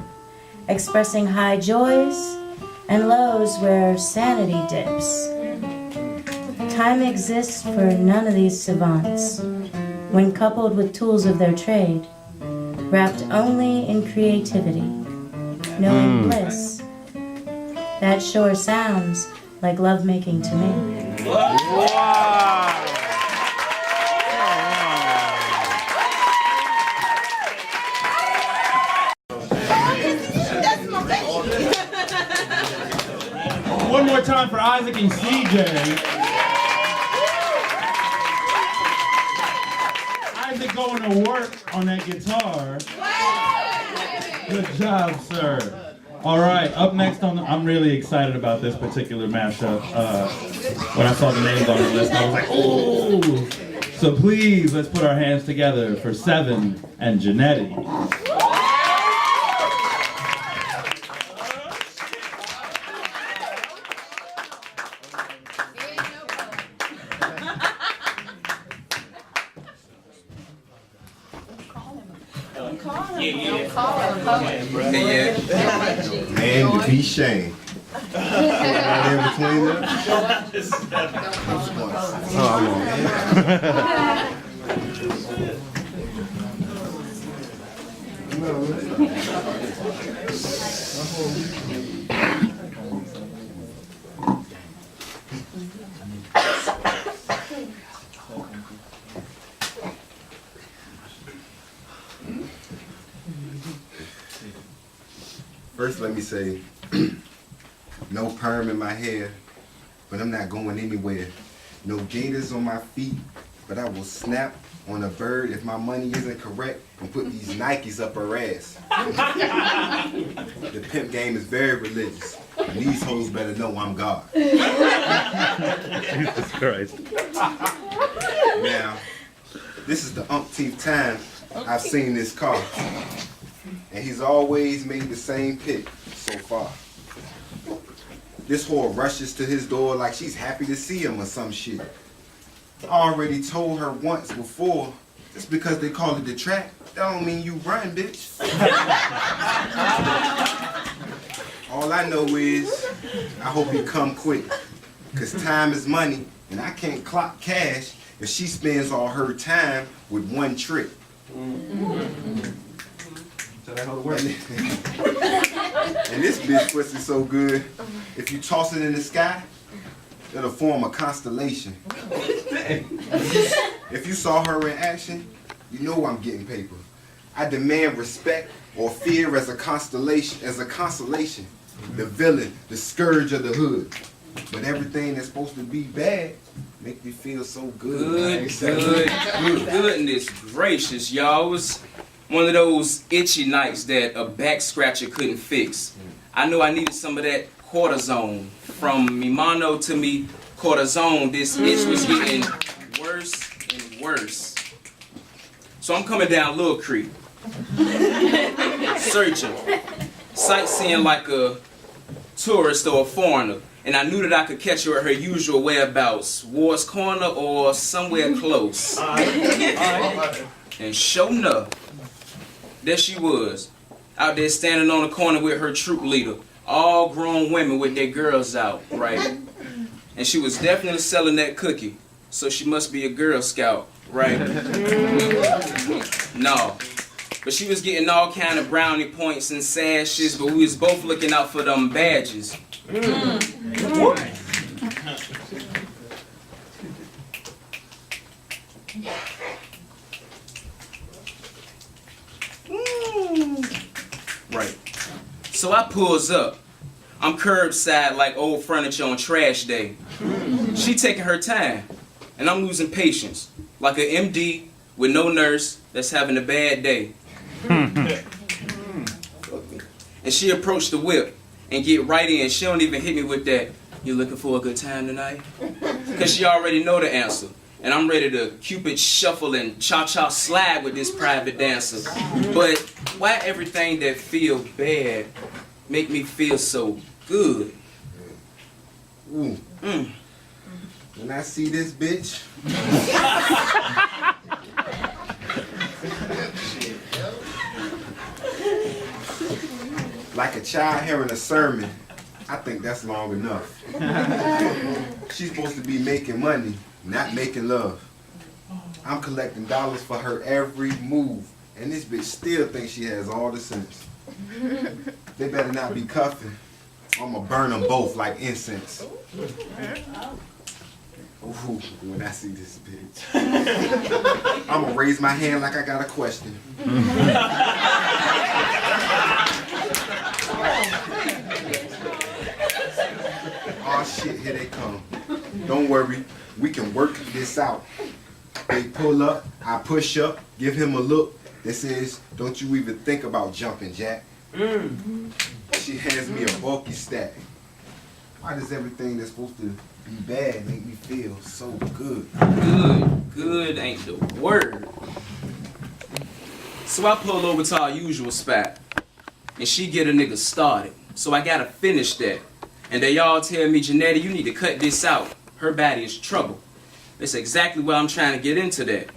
expressing high joys and lows where sanity dips. Time exists for none of these savants, when coupled with tools of their trade, wrapped only in creativity, knowing bliss. That sure sounds like lovemaking to me. Wow. One more time for Isaac and CJ. Isaac going to work on that guitar. Good job, sir. All right, up next I'm really excited about this particular mashup. When I saw the names on the list, I was like, oh! So please, let's put our hands together for Seven and Janetti. Man, to be shamed. In between them. First, let me say, no perm in my hair, but I'm not going anywhere. No gators on my feet, but I will snap on a bird if my money isn't correct and put these Nikes up her ass. The pimp game is very religious, and these hoes better know I'm God. Jesus Christ. Now, this is the umpteenth time I've seen this car. And he's always made the same pick so far. This whore rushes to his door like she's happy to see him or some shit. I already told her once before, just because they call it the track, that don't mean you run, bitch. All I know is, I hope you come quick. Cause time is money, and I can't clock cash if she spends all her time with one trick. And this bitch pussy so good, if you toss it in the sky, it'll form a constellation. If you saw her in action, you know I'm getting paper. I demand respect or fear as a constellation, the villain, the scourge of the hood. But everything that's supposed to be bad make me feel so good. Goodness gracious, y'all. It was one of those itchy nights that a back scratcher couldn't fix. I knew I needed some of that cortisone. From mi mano to me cortisone, this itch was getting worse and worse. So I'm coming down Little Creek, searching, sightseeing like a tourist or a foreigner. And I knew that I could catch her at her usual whereabouts, Ward's Corner or somewhere close. And sure enough, there she was, out there standing on the corner with her troop leader. All grown women with their girls out, right? And she was definitely selling that cookie. So she must be a Girl Scout, right? No. But she was getting all kind of brownie points and sashes, but we was both looking out for them badges. Right. So I pulls up. I'm curbside like old furniture on trash day. She taking her time, and I'm losing patience, like an MD with no nurse that's having a bad day. And she approached the whip and get right in. She don't even hit me with that, "You looking for a good time tonight?" Because she already know the answer. And I'm ready to Cupid shuffle and cha-cha slide with this private dancer. But why everything that feel bad make me feel so good? Ooh. When I see this bitch, like a child hearing a sermon, I think that's long enough. She's supposed to be making money, not making love. I'm collecting dollars for her every move, and this bitch still thinks she has all the sense. They better not be cuffing. I'ma burn them both like incense. Ooh, when I see this bitch, I'ma raise my hand like I got a question. Oh shit, here they come. Don't worry, we can work this out. They pull up, I push up, give him a look that says, don't you even think about jumping, Jack. She hands me a bulky stack. Why does everything that's supposed to be bad make me feel so good? Good ain't the word. So I pull over to our usual spot, and she get a nigga started. So I gotta finish that. And they all tell me, Janetta, you need to cut this out. Her body is trouble. That's exactly why I'm trying to get into that.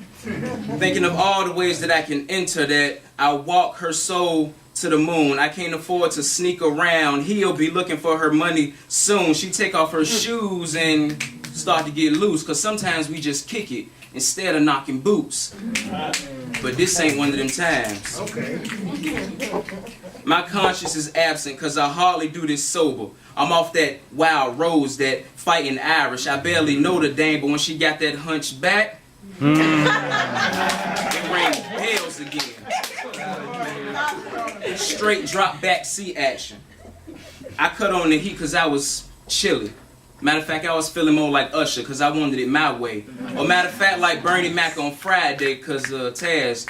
Thinking of all the ways that I can enter that, I walk her soul to the moon. I can't afford to sneak around. He'll be looking for her money soon. She take off her shoes and start to get loose, cause sometimes we just kick it instead of knocking boots. But this ain't one of them times. Okay. My conscience is absent cause I hardly do this sober. I'm off that wild rose, that fighting Irish. I barely know the dame, but when she got that hunch back, it rang bells again. Straight drop back seat action. I cut on the heat cause I was chilly. Matter of fact, I was feeling more like Usher cause I wanted it my way. Or matter of fact, like Bernie Mac on Friday cause Taz,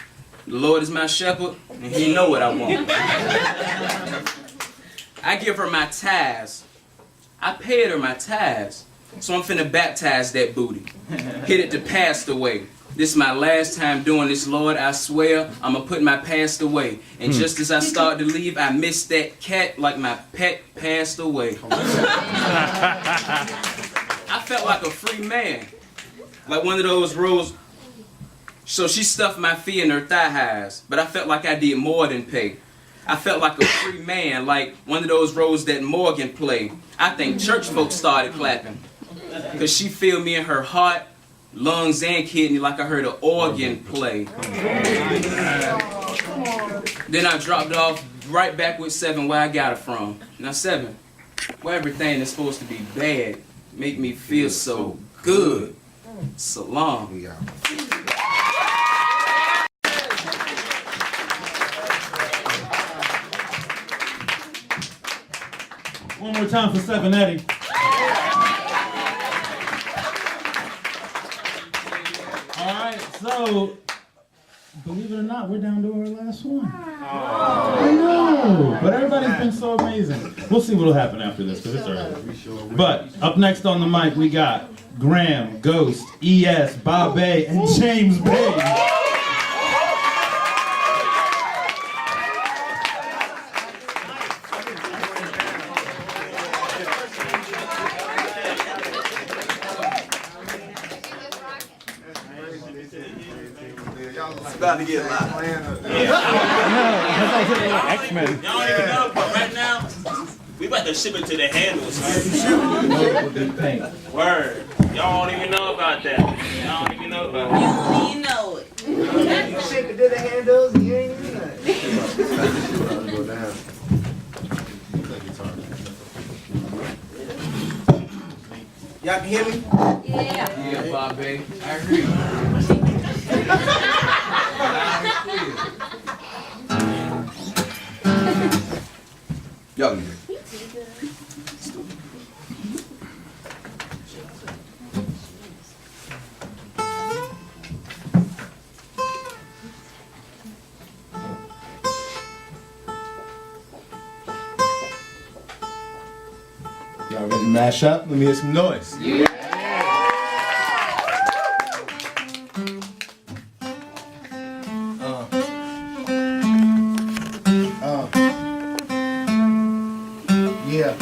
the Lord is my shepherd and he know what I want. I give her my tithes. I paid her my tithes. So I'm finna baptize that booty. Hit it to passed away. This is my last time doing this, Lord. I swear I'ma put my past away. And just as I start to leave, I missed that cat like my pet passed away. I felt like a free man. Like one of those rules. So she stuffed my feet in her thigh highs. But I felt like I did more than pay. I felt like a free man, like one of those roles that Morgan played. I think church folks started clapping. Cause she filled me in her heart, lungs and kidney like I heard an organ play. Then I dropped off right back with 7 where I got it from. Now 7, where everything that's supposed to be bad make me feel so good. So long. One more time for 7 Eddie. Alright, so believe it or not, we're down to our last one. I know, but everybody's been so amazing. We'll see what'll happen after this because it's early. But up next on the mic, we got Graham, Ghost, ES, Bob Bay, and James Bay. It's about to get loud. X-Men. Y'all don't even know, but right now, we about to ship it to the handles. Word. Y'all don't even know about that. Y'all don't even know about that. You know it. You ship it to the handles and you ain't even know it. Y'all can hear me? Yeah. Yeah, Bob Bay. I agree. Y'all can hear me. Y'all ready to mash up? Let me hear some noise. Yeah. Yeah.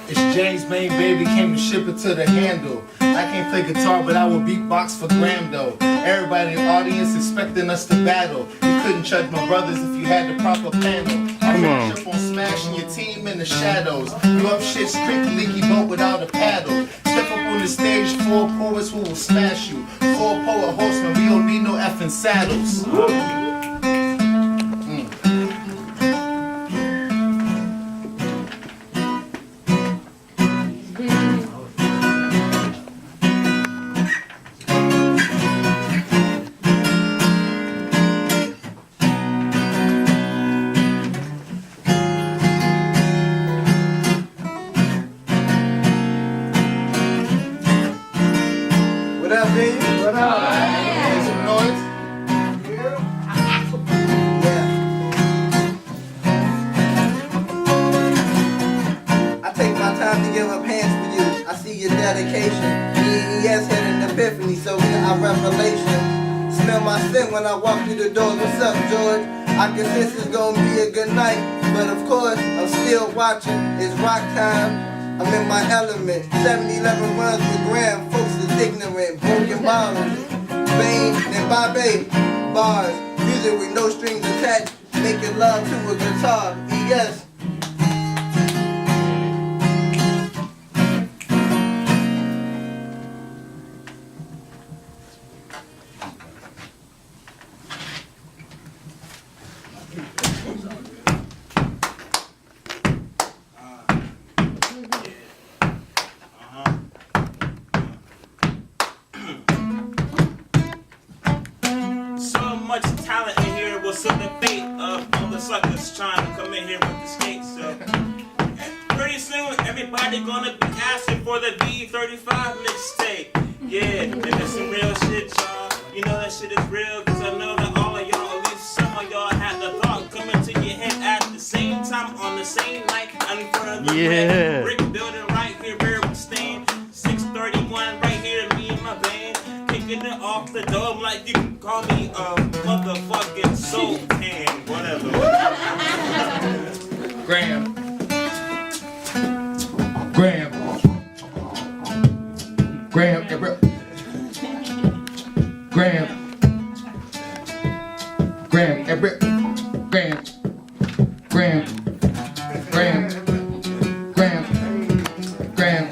It's James Main, baby, came to skip it to the handle. I can't play guitar, but I will beatbox for Graham though. Everybody in the audience expecting us to battle. You couldn't judge my brothers if you had the proper panel. I finished up on smashing your team in the shadows. You up shit's creek, leaky boat without a paddle. Step up on the stage, 4 poets who will smash you. 4 poet horsemen, we don't need no effing saddles. What up, baby? What up? Make some noise. I take my time to give up hands for you. I see your dedication. EES had an epiphany, so here I revelation. Smell my scent when I walk through the doors. What's up, George? I guess this is gonna be a good night, but of course I'm still watching. It's rock time. I'm in my element. 7-11 runs with Graham. Folks is ignorant. Broken bottles. Bane and Bobby. Bars. Music with no strings attached. Making love to a guitar. Yes. So much talent in here will set the fate of all the suckers trying to come in here with the skates. So pretty soon everybody gonna be asking for the B35 mixtape. Yeah, and it's some real shit, y'all. You know that shit is real, cause I know that all of y'all, at least some of y'all, had the thought coming to your head at the same time on the same night in front of the red brick building right here where we stand. 631 right here, me and my band. Kicking it off the dome like you can call me a motherfucking soul can, whatever. Graham. Graham. Graham. Graham. Graham. Graham. Graham. Graham. Graham. Graham. Graham.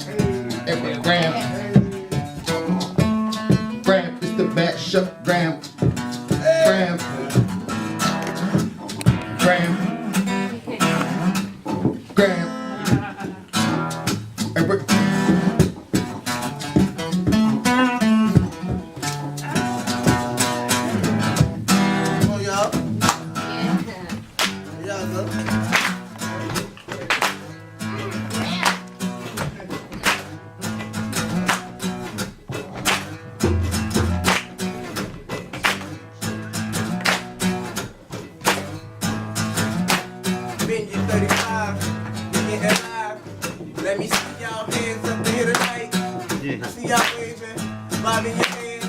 Graham. Graham is the best shut. Graham. Graham. Graham. Graham. Come on, y'all. Y'all go. Benji 35, getting alive. Let me see y'all hands up in here tonight. I see y'all waving, bobbing your hand.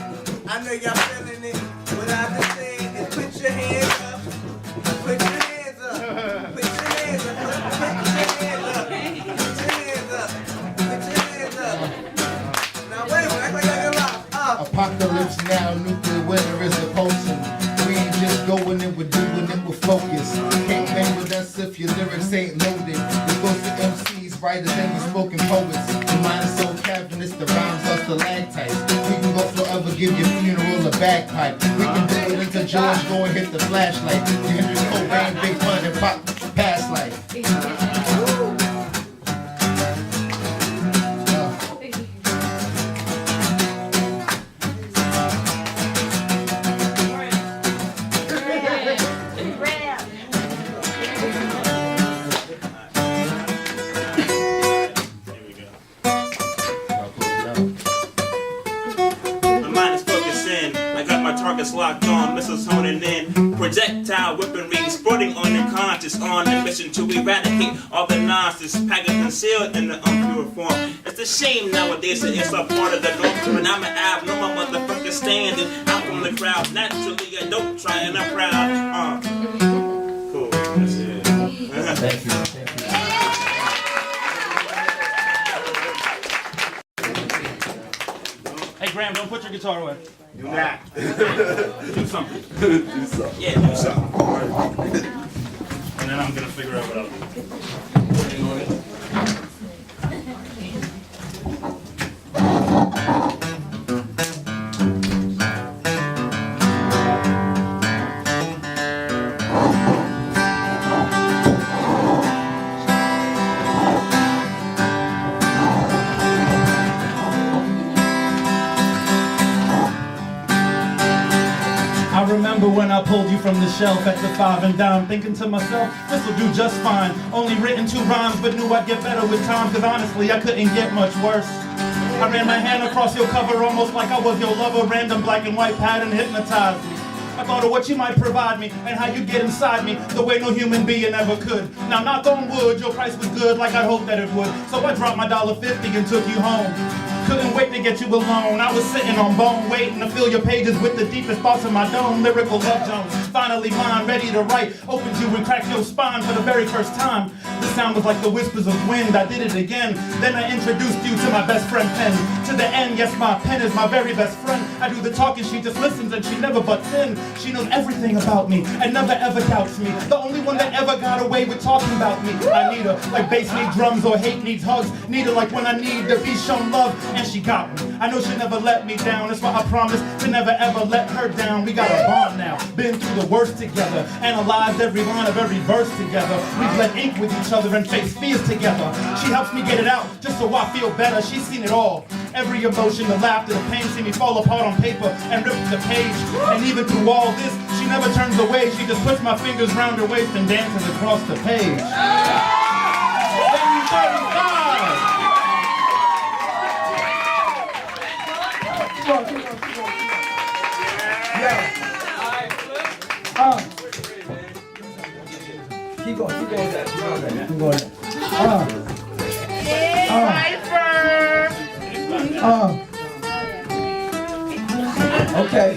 I know y'all feeling it. What I just said is put your hands up. Put your hands up. Put your hands up. Put your hands up. Put your hands up. Put your hands up. Now wait a minute, act like I got lost. Apocalypse now, nuclear winter is approaching. We ain't just going in, we're doing it with focus. Can't bang with us if your lyrics ain't loaded. We're supposed to MCs, writers, and spoken poets. The mind is so cavernous, the rhymes are stalactites. We can go forever, give your funeral a bagpipe. We can do it until George go and hit the flashlight. You Henry Cobain, Big Pun, and Pop past life. Targets locked on, missiles honing in, projectile weaponry sporting on your conscious, on a mission to eradicate all the nonsense, packaged concealed in the unpure form. It's a shame nowadays that it's a part of the norm, but I'm an abnormal motherfucker standing out from the crowd. Naturally, I don't try and I'm proud. Cool, that's it. Thank you. Graham, don't put your guitar away. Do not. Do something. Do something. Yeah, do something. And then I'm gonna figure out what I'll do. I remember when I pulled you from the shelf at the 5 and dime, thinking to myself, this'll do just fine. Only written 2 rhymes, but knew I'd get better with time, cause honestly, I couldn't get much worse. I ran my hand across your cover almost like I was your lover, random black and white pattern hypnotized me. I thought of what you might provide me, and how you get inside me, the way no human being ever could. Now knock on wood, your price was good like I hoped that it would, so I dropped my $1.50 and took you home. Couldn't wait to get you alone. I was sitting on bone, waiting to fill your pages with the deepest thoughts of my dome. Lyrical love zones, finally mine, ready to write. Opened you and cracked your spine for the very first time. The sound was like the whispers of wind. I did it again. Then I introduced you to my best friend Pen. To the end, yes, my pen is my very best friend. I do the talking, she just listens and she never butts in. She knows everything about me and never ever doubts me. The only one that ever got away with talking about me. I need her like bass needs drums or hate needs hugs. Need her like when I need to be shown love. And she got me. I know she'll never let me down. That's why I promise to never ever let her down. We got a bond now. Been through the worst together. Analyzed every line of every verse together. We've let ink with each other and face fears together. She helps me get it out just so I feel better. She's seen it all. Every emotion, the laughter, the pain, see me fall apart on paper and rip the page. And even through all this, she never turns away. She just puts my fingers round her waist and dances across the page. Keep going. Keep going. Okay.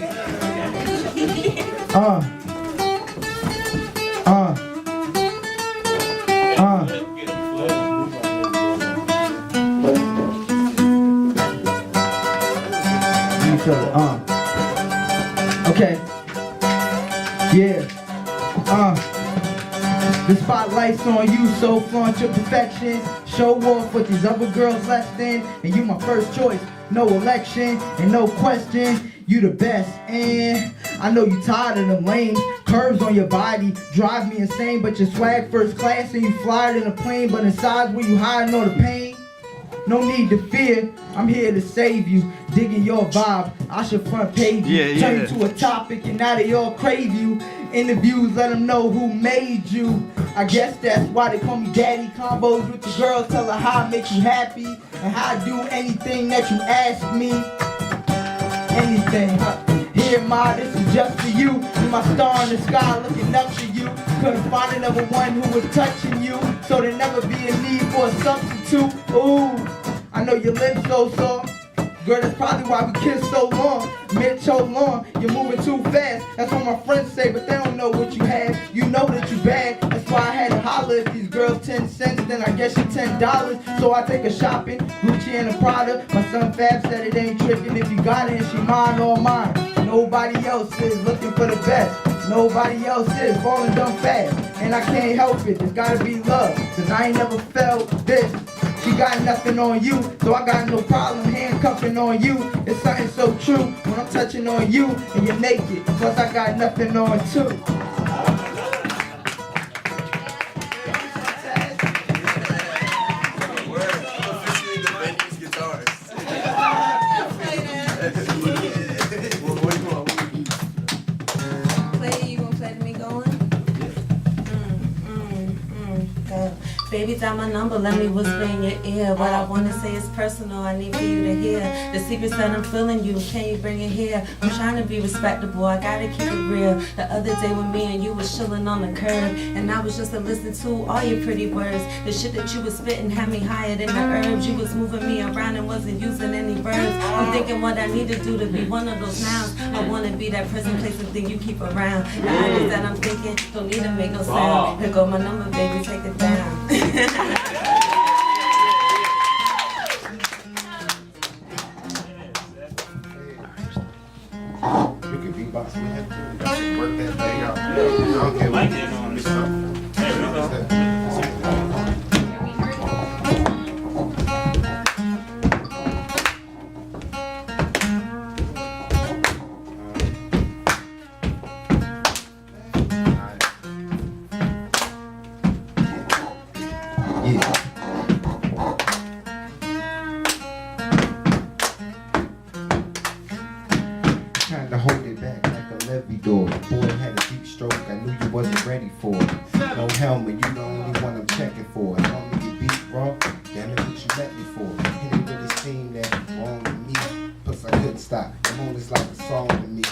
Okay. Yeah. The spotlight's on you, so flaunt your perfections. Show off what these other girls less than. And you my first choice, no election and no question. You the best, and I know you tired of them lanes. Curves on your body drive me insane, but your swag first class and you fly it in a plane. But inside where you hiding all the pain. No need to fear, I'm here to save you. Digging your vibe, I should front page you. Turn you to a topic and now they all crave you. Interviews, let them know who made you. I guess that's why they call me daddy. Combos with the girls, tell her how I make you happy. And how I do anything that you ask me. Anything, Here ma, this is just for you. You're my star in the sky looking up to you. Couldn't find another one who was touching you. So there never be a need for a substitute. Ooh, I know your lips so soft. Girl, that's probably why we kissed so long. Mitch, hold on, you're moving too fast. That's what my friends say, but they don't know what you have. You know that you bad, that's why I had to holler. If these girls 10 cents, then I guess you $10. So I take her shopping, Gucci and a Prada. My son Fab said it ain't tricking if you got it and she mine or mine. Nobody else is looking for the best. Nobody else is falling dumb fast. And I can't help it, there's gotta be love. Cause I ain't never felt this. She got nothing on you, so I got no problem handcuffing on you. It's something so true when I'm touching on you and you're naked. Plus I got nothing on too. Baby, dial my number, let me whisper in your ear. What I wanna say is personal, I need for you to hear. The secrets that I'm feeling you, can you bring it here? I'm trying to be respectable, I gotta keep it real. The other day when me and you was chilling on the curb, and I was just to listen to all your pretty words. The shit that you was spitting had me higher than the herbs. You was moving me around and wasn't using any verbs. I'm thinking what I need to do to be one of those nouns. I wanna be that present place and thing you keep around. The ideas that I'm thinking don't need to make no sound. Here go my number, baby, take it down. We could beatbox. We have to work that thing out. I don't care what it is. There we go. Trying to hold it back like a levee door. Boy had a deep stroke, I knew you wasn't ready for it. No helmet, you the only one I'm checking for. You want me to beat raw? Damn it, what you let me for? Hit it with a steam that wrong with me. Plus I couldn't stop, the moment's like a song to me.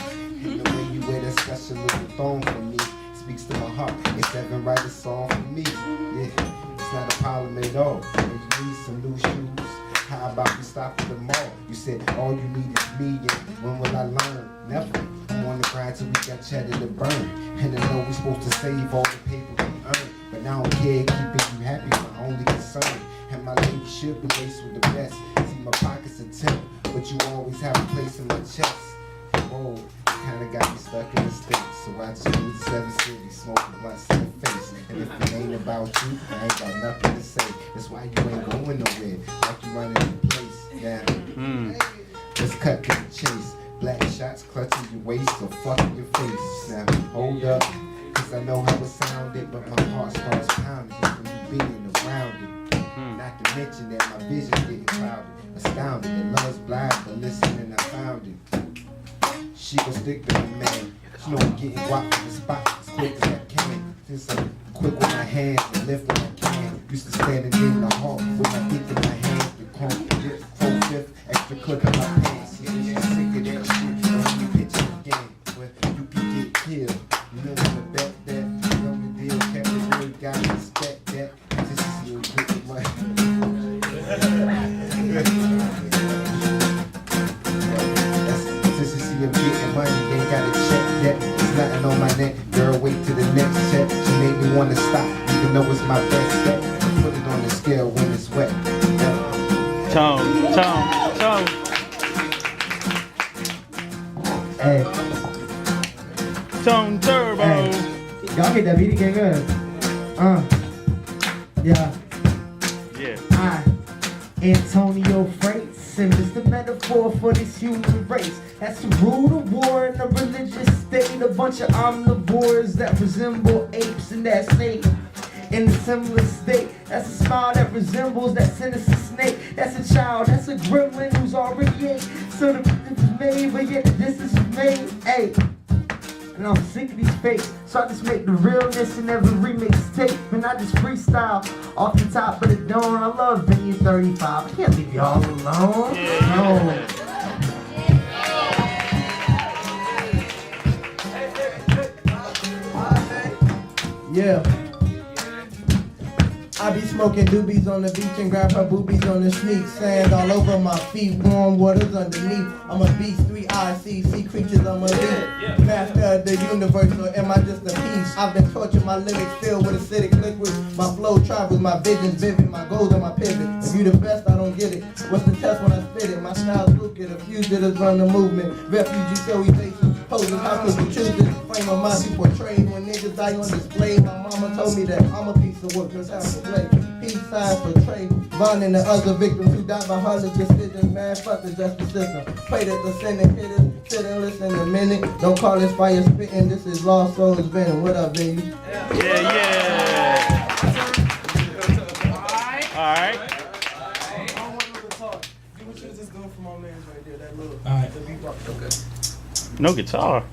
And the way you wear that special little thong for me speaks to my heart. It's ever write a song for me. Yeah, it's not a problem at all. When you need some new shoes, how about we stop at the mall? You said all you need is me, and when will I learn? Never. I'm on the grind till we got cheddar to burn. And I know we're supposed to save all the paper we earn, but I don't care, keeping you happy my only concern. And my lady should be laced with the best. See my pockets are temp, but you always have a place in my chest. Whoa, kinda got me stuck in the States, so I just moved to 7 cities, smoking blunts in the face. And if it ain't about you, I ain't got nothing to say. That's why you ain't going nowhere, like you running the place. Yeah. Let's cut to the chase. Black shots clutching your waist or fucking your face. Now hold up, cause I know how it sounded, but my heart starts pounding just from you being around it. Not to mention that my vision's getting clouded. Astounded that love's blind, but listening I found it. She gon' stick to me, man. She know I'm getting guap from the spot as quick as I can. Since I'm quick with my hands and lift when I can. Used to stand in the hall with my dick in my hands. The comb, dip, full fifth, extra clip in my pants. Yeah, sick of that shit. Don't you picture again, but you can get killed. You know when the bet that, you know the deal, Captain Boy gotta respect that. This is your good money. Since you see him getting money, you ain't gotta check that. There's nothing on my neck, girl, wait till the next check. She made me wanna stop, even though it's my best bet. Put it on the scale when it's wet. Tone. Hey. Tone Turbo. Hey. Y'all hit that beat again, good. Yeah. I, Antonio Freitas, and just a metaphor for this human race. That's a brutal war in a religious state. A bunch of omnivores that resemble apes and that Satan. In a similar state, that's a smile that resembles that sinister snake. That's a child, that's a gremlin who's already ate. So the difference is made, but yet the distance is made. Hey, and I'm sick of these fakes, so I just make the realness in every remix tape. And I just freestyle off the top of the dome. I love Venue 35. I can't leave y'all alone. No. Yeah. I be smoking doobies on the beach and grab her boobies on the sneak. Sand all over my feet, warm waters underneath. I'm a beast, 3 eyes, see creatures, I'm a lead. Master of the universe, or am I just a piece? I've been torturing my lyrics filled with acidic liquid. My flow travels, my vision's vivid, my goals are my pivot. If you the best, I don't get it. What's the test when I spit it? My style's lucid, a fugitives run the movement. Refugee so evasive, poses, how could you choose this? Frame of mind be portrayed when niggas die on display. My mama told me that I'm a piece of work, just have to play. Peace signs for trade, bonding the other victims who died by heartless decisions. Man, fuck the justice system. Pray that the Senate hitters sit and listen a minute. Don't call this fire spitting, this is Lost Souls Venom. What up, baby? Yeah. Alright. No guitar.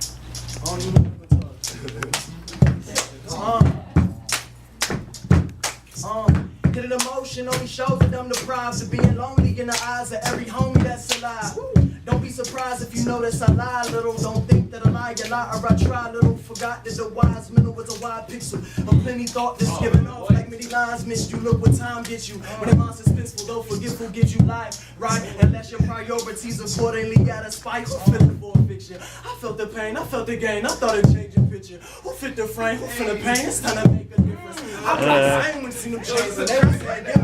Get an emotion only shows that I'm deprived of being lonely in the eyes of every homie that's alive. Don't be surprised if you notice I lie a little. Don't think that I lie a lot or I try a little. Forgot that the wise middle was a wide pixel. Of plenty thought that's giving off like many lines missed you. Look what time gets you. When I'm suspenseful, though forgetful gives you life, right? Unless your priorities accordingly out of spite. Who fit the for fiction? I felt the pain, I felt the gain. I thought it'd change the picture. Who fit the frame? Who fit the pain? It's time to make a difference. I was the same when seen them chasing every day.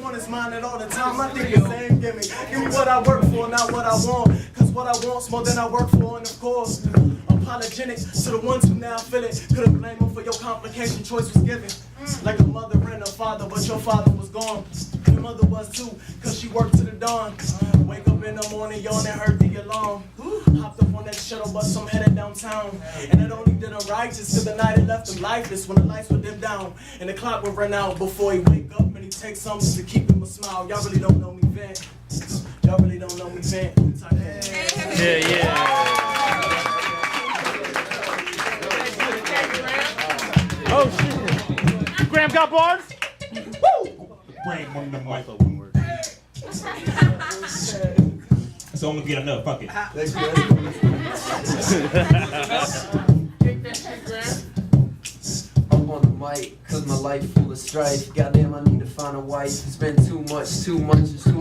one is mine at all the time. I think the same, give me what I work for, not what I want. Cause what I want's more than I work for, and of course, apologetic to the ones who now feel it. Couldn't blame them for your complication, choice was given. Like a mother and a father, but your father was gone. Your mother was too, cause she worked to the dawn. Wake up in the morning, yawn and heard the alarm. Hopped up on that shuttle bus, I'm headed downtown. And it only did him righteous till the night it left him lifeless. When the lights would dim down and the clock would run out before he wake up and he take something to keep him a smile. Y'all really don't know me, Van. Y'all really don't know me, Van. Yeah. Oh shit. Graham got bars? Woo! Graham on the mic. So I'm gonna get enough. Fuck it. Up on the mic, cause my life full of strife. Goddamn, I need to find a wife. It's been too much, it's too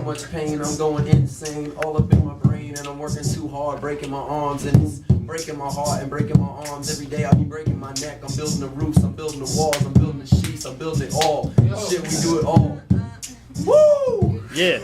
much pain. I'm going insane, all up in my brain, and I'm working too hard, breaking my arms, and it's breaking my heart and breaking my arms. Every day I be breaking my neck. I'm building the roofs, I'm building the walls, I'm building the sheets, I'm building it all. Shit, we do it all. Woo! Yeah.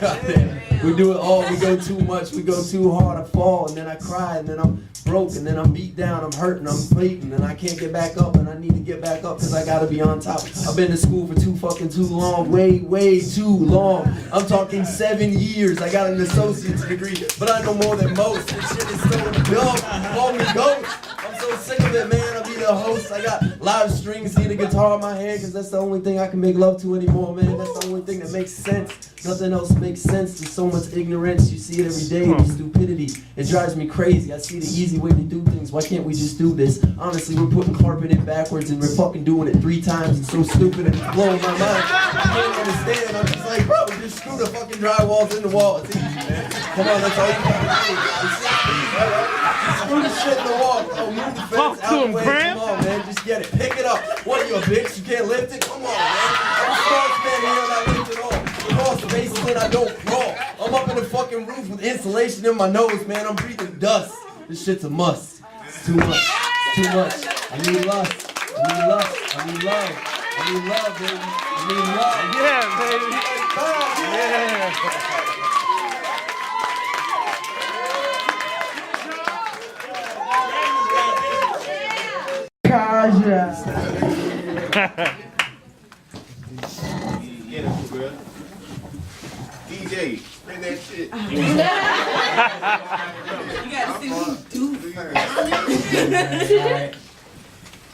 We do it all. We go too much. We go too hard. I fall and then I cry and then I'm broke and then I'm beat down. I'm hurting. I'm bleeding and I can't get back up and I need to get back up because I gotta be on top. I've been to school for too long. Way too long. I'm talking 7 years. I got an associate's degree, but I know more than most. This shit is so dumb. Call me ghost. I'm so sick of it, man. I'll be the host. I got live strings, need a guitar in my head because that's the only thing I can make love to anymore, man. That's the only thing that makes sense. Nothing else makes sense. There's so much ignorance. You see it every day. The stupidity. It drives me crazy. I see the easy way to do things. Why can't we just do this? Honestly, we're putting carpet in backwards and we're fucking doing it 3 times. It's so stupid and it's blowing my mind. I can't understand. I'm just like, bro, just screw the fucking drywalls in the wall. It's easy, man. Come on, that's all you gotta do. It's easy, alright? Just screw the shit in the wall. Oh, move the fence out the way. Come on, man. Just get it. Pick it up. What are you, a bitch? You can't lift it? Come on, man. I'm a strong man here and I lift it all. Across the basement, I don't crawl. I'm up in the fucking roof with insulation in my nose, man. I'm breathing dust. This shit's a must. It's too much. It's too much. I need lust. I need lust. I need love. I need love, baby. I need love. Yeah, baby. Yeah. Kaja. Get it, bro. DJ, play that shit. You gotta see what you do.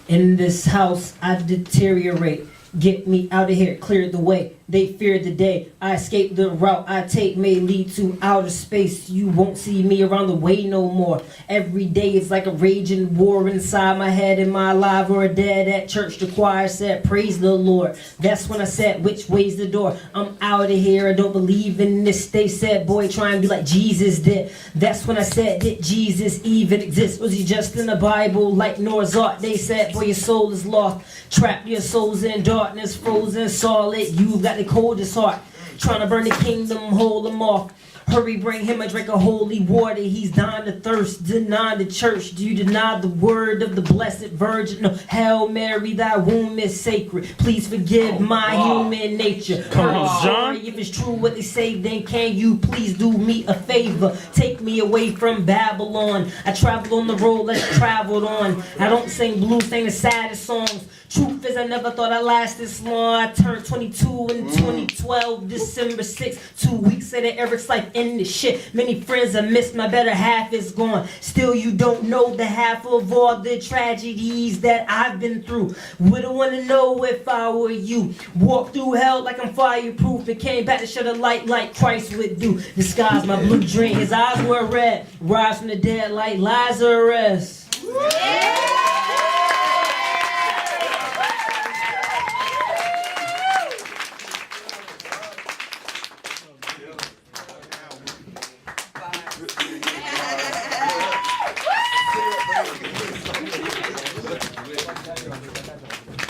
In this house, I deteriorate. Get me out of here, clear the way. They fear the day. I escape the route I take may lead to outer space. You won't see me around the way no more. Every day it's like a raging war inside my head. Am I alive or dead? At church the choir said, praise the Lord. That's when I said, which way's the door? I'm out of here, I don't believe in this. They said, boy, try and be like Jesus did. That's when I said, did Jesus even exist? Was he just in the Bible like Noah's Ark? They said, boy, your soul is lost. Trapped your souls in darkness, frozen solid. You've got the coldest heart. Trying to burn the kingdom, hold them off. Hurry, bring him a drink of holy water. He's dying to thirst. Deny the church. Do you deny the word of the blessed virgin? No. Hail Mary, thy womb is sacred. Please forgive my human nature. Come on, John. If it's true what they say, then can you please do me a favor? Take me away from Babylon. I traveled on the road less traveled on. I don't sing blues, sing the saddest songs. Truth is, I never thought I'd last this long. I turned 22 in 2012, December 6th. 2 weeks later, Eric's life ended shit. Many friends I missed, my better half is gone. Still, you don't know the half of all the tragedies that I've been through. Wouldn't want to know if I were you. Walked through hell like I'm fireproof and came back to shed a light like Christ would do. Disguise my blue dream, his eyes were red. Rise from the dead like Lazarus.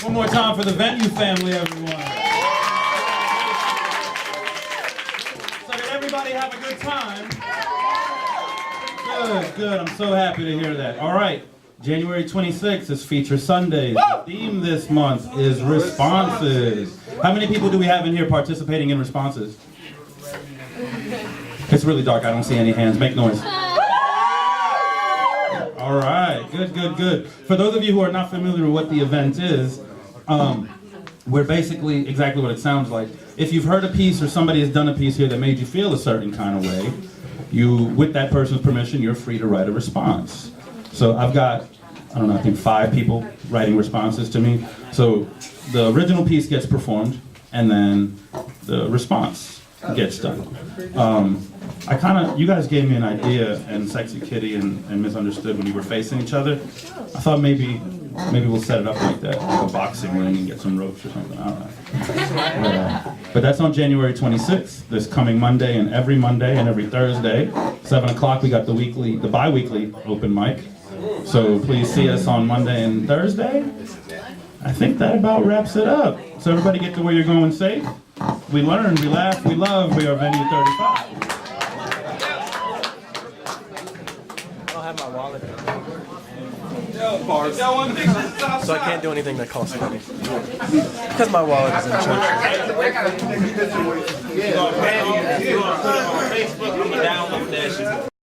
One more time for the venue family, everyone. So did everybody have a good time? Good, good. I'm so happy to hear that. All right. January 26th is Feature Sundays. The theme this month is responses. How many people do we have in here participating in responses? It's really dark, I don't see any hands. Make noise. All right, good, good, good. For those of you who are not familiar with what the event is, we're basically exactly what it sounds like. If you've heard a piece or somebody has done a piece here that made you feel a certain kind of way, with that person's permission, you're free to write a response. So I've got, I don't know, I think 5 people writing responses to me. So the original piece gets performed, and then the response gets done. You guys gave me an idea, and Sexy Kitty and Misunderstood, when you were facing each other. I thought maybe we'll set it up like that, like a boxing ring, and get some ropes or something. I don't know. But that's on January 26th, this coming Monday, and every Monday and every Thursday, 7 o'clock. We got the bi-weekly open mic. So please see us on Monday and Thursday. I think that about wraps it up. So everybody get to where you're going safe. We learn, we laugh, we love. We are Venue 35. have my wallet. So I can't do anything that costs money. Because my wallet is in church. Facebook, I'm gonna download that shit.